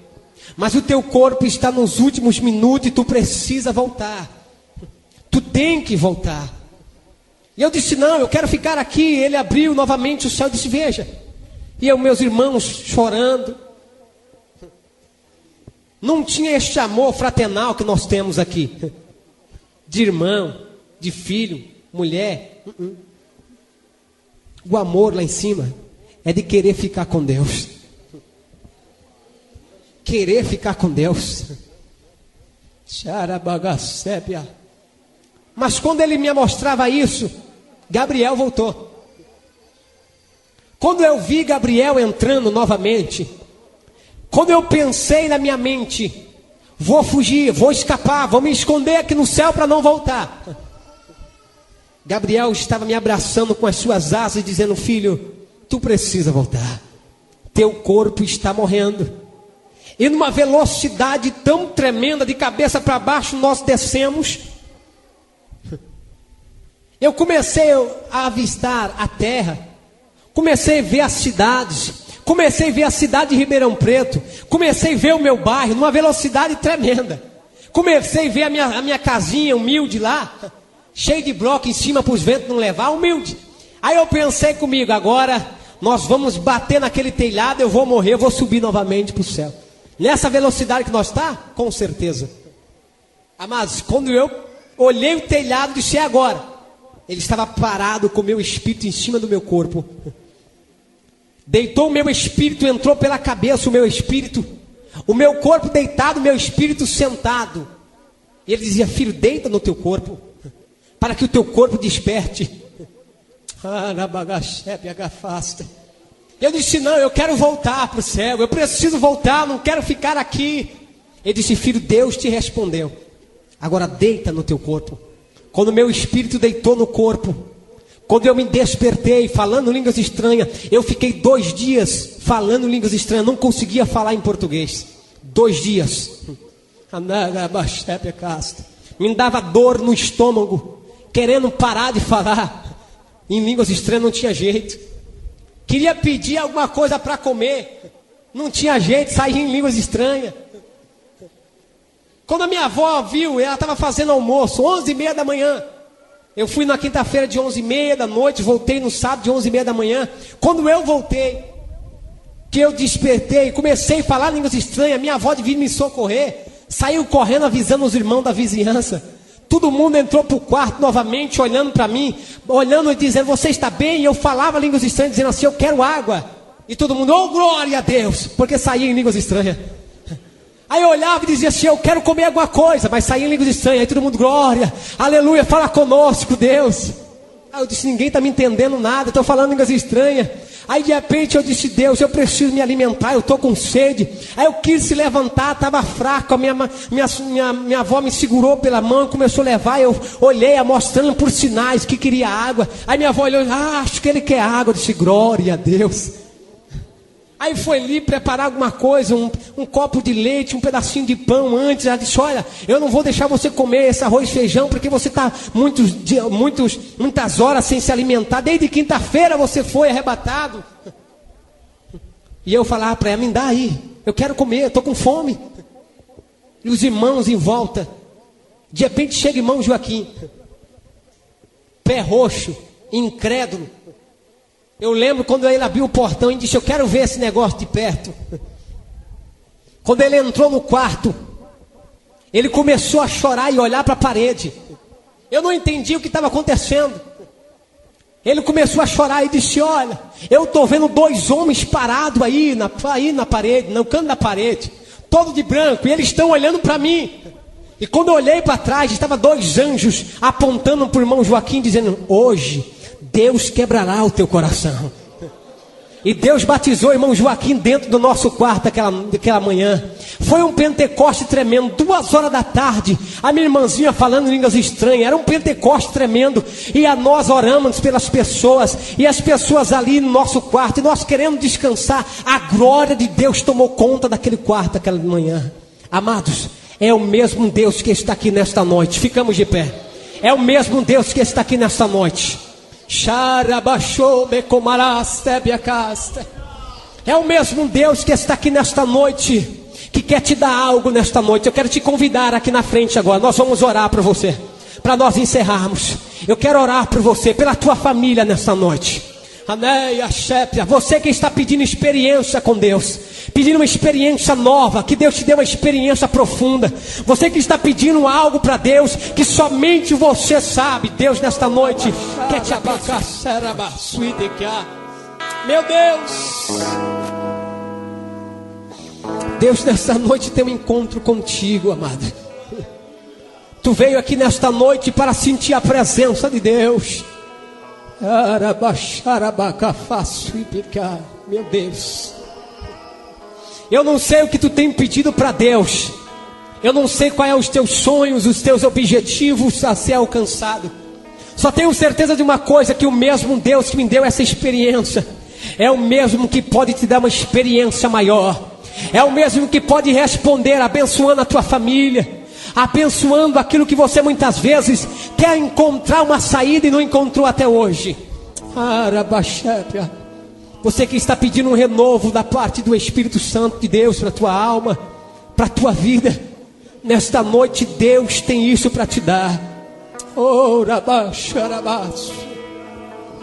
Mas o teu corpo está nos últimos minutos e tu precisa voltar. Tu tem que voltar. E eu disse: não, eu quero ficar aqui. Ele abriu novamente o céu e disse: veja. E eu, meus irmãos chorando. Não tinha este amor fraternal que nós temos aqui. De irmão, de filho, mulher. O amor lá em cima é de querer ficar com Deus. Querer ficar com Deus. Mas quando ele me mostrava isso, Gabriel voltou. Quando eu vi Gabriel entrando novamente, quando eu pensei na minha mente: vou fugir, vou escapar, vou me esconder aqui no céu para não voltar, Gabriel estava me abraçando com as suas asas, dizendo: filho, tu precisa voltar. Teu corpo está morrendo. E numa velocidade tão tremenda, de cabeça para baixo, nós descemos. Eu comecei a avistar a terra. Comecei a ver as cidades. Comecei a ver a cidade de Ribeirão Preto. Comecei a ver o meu bairro numa velocidade tremenda. Comecei a ver a minha casinha humilde lá, cheio de bloco em cima para os ventos não levar, humilde. Aí eu pensei comigo: agora nós vamos bater naquele telhado, eu vou morrer, eu vou subir novamente para o céu. Nessa velocidade que nós está, com certeza. Amados, quando eu olhei o telhado, disse: é agora. Ele estava parado com o meu espírito em cima do meu corpo. Deitou o meu espírito, entrou pela cabeça o meu espírito. O meu corpo deitado, o meu espírito sentado. E ele dizia: filho, deita no teu corpo, para que o teu corpo desperte. Eu disse: não, eu quero voltar para o céu. Eu preciso voltar, não quero ficar aqui. Ele disse: filho, Deus te respondeu. Agora deita no teu corpo. Quando meu espírito deitou no corpo, quando eu me despertei falando línguas estranhas, eu fiquei 2 dias falando línguas estranhas, não conseguia falar em português. 2 dias. Me dava dor no estômago, querendo parar de falar em línguas estranhas, não tinha jeito. Queria pedir alguma coisa para comer, não tinha jeito, saía em línguas estranhas. Quando a minha avó viu, ela estava fazendo almoço, 11h30 da manhã. Eu fui na quinta-feira de 11h30 da noite, voltei no sábado de 11h30 da manhã. Quando eu voltei, que eu despertei, comecei a falar línguas estranhas, minha avó devia me socorrer, saiu correndo avisando os irmãos da vizinhança. Todo mundo entrou para o quarto novamente, olhando para mim, olhando e dizendo, você está bem? E eu falava línguas estranhas, dizendo assim, eu quero água. E todo mundo, oh glória a Deus, porque saía em línguas estranhas. Aí eu olhava e dizia assim, eu quero comer alguma coisa, mas saía em línguas estranhas. Aí todo mundo, glória, aleluia, fala conosco, Deus. Aí eu disse, ninguém está me entendendo nada, estou falando línguas estranhas. Aí de repente eu disse, Deus, eu preciso me alimentar, eu estou com sede. Aí eu quis se levantar, estava fraco, a minha avó me segurou pela mão, começou a levar, eu olhei, mostrando por sinais que queria água. Aí minha avó olhou, acho que ele quer água. Eu disse, glória a Deus. Aí foi ali preparar alguma coisa, um copo de leite, um pedacinho de pão antes. Ela disse, olha, eu não vou deixar você comer esse arroz e feijão, porque você está muitas horas sem se alimentar. Desde quinta-feira você foi arrebatado. E eu falava para ela, me dá aí, eu quero comer, estou com fome. E os irmãos em volta. De repente chega irmão Joaquim, pé roxo, incrédulo. Eu lembro quando ele abriu o portão e disse, eu quero ver esse negócio de perto. Quando ele entrou no quarto, ele começou a chorar e olhar para a parede. Eu não entendi o que estava acontecendo. Ele começou a chorar e disse, olha, eu estou vendo 2 homens parados aí na parede, no canto da parede, todo de branco, e eles estão olhando para mim. E quando eu olhei para trás, estavam 2 anjos apontando para o irmão Joaquim, dizendo, hoje Deus quebrará o teu coração. E Deus batizou o irmão Joaquim dentro do nosso quarto aquela manhã. Foi um Pentecoste tremendo, 2 horas da tarde, a minha irmãzinha falando línguas estranhas, era um Pentecoste tremendo, e nós oramos pelas pessoas, e as pessoas ali no nosso quarto, e nós querendo descansar, a glória de Deus tomou conta daquele quarto aquela manhã. Amados, é o mesmo Deus que está aqui nesta noite, ficamos de pé, é o mesmo Deus que está aqui nesta noite. É o mesmo Deus que está aqui nesta noite, que quer te dar algo nesta noite. Eu quero te convidar aqui na frente agora. Nós vamos orar por você, para nós encerrarmos. Eu quero orar por você, pela tua família nesta noite. Você que está pedindo experiência com Deus, pedindo uma experiência nova, que Deus te dê uma experiência profunda. Você que está pedindo algo para Deus, que somente você sabe. Deus nesta noite quer te abençoar. Meu Deus, Deus nesta noite tem um encontro contigo, amado. Tu veio aqui nesta noite para sentir a presença de Deus. Meu Deus, eu não sei o que tu tem pedido para Deus, eu não sei quais são os teus sonhos, os teus objetivos a ser alcançado. Só tenho certeza de uma coisa, que o mesmo Deus que me deu essa experiência é o mesmo que pode te dar uma experiência maior. É o mesmo que pode responder abençoando a tua família, abençoando aquilo que você muitas vezes quer encontrar uma saída e não encontrou até hoje. Você que está pedindo um renovo da parte do Espírito Santo de Deus para a tua alma, para a tua vida, nesta noite Deus tem isso para te dar.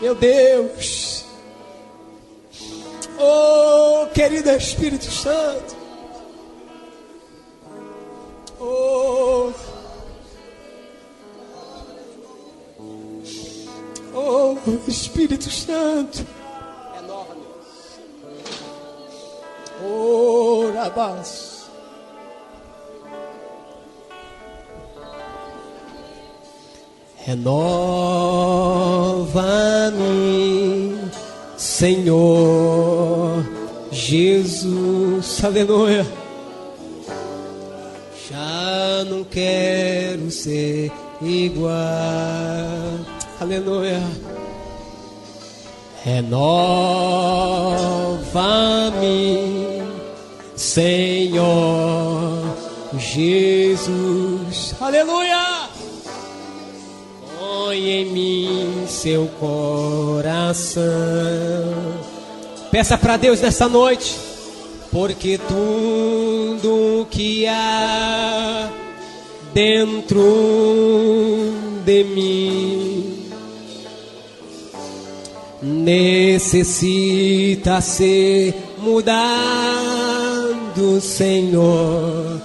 Meu Deus, oh querido Espírito Santo, oh Espírito Santo, oh Rabás, renova-me, Senhor Jesus, aleluia. já não quero ser igual. Aleluia. Renova-me, Senhor Jesus. Aleluia. Põe em mim seu coração. Peça para Deus nessa noite, porque tudo que há dentro de mim necessita ser mudado, Senhor,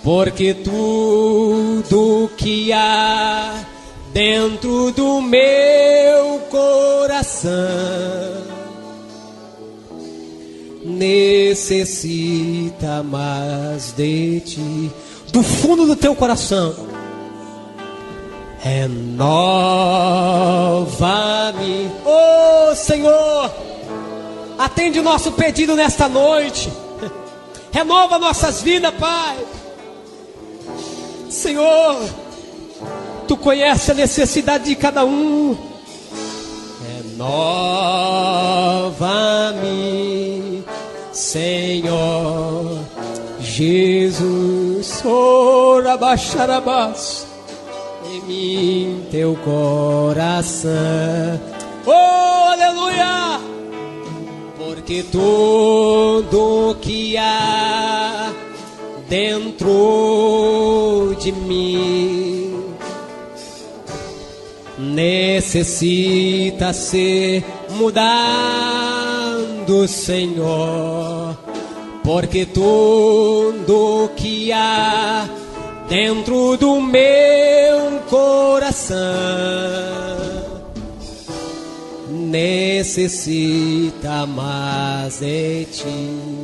porque tudo que há dentro do meu coração necessita mais de ti. Do fundo do teu coração, renova-me, oh Senhor, atende o nosso pedido nesta noite, renova nossas vidas, Pai. Senhor, Tu conheces a necessidade de cada um. Renova-me, Senhor Jesus. Ora baixarabás em mim teu coração. Oh, aleluia! Porque tudo que há dentro de mim necessita ser mudado, Senhor, porque tudo que há dentro do meu coração necessita mais de ti.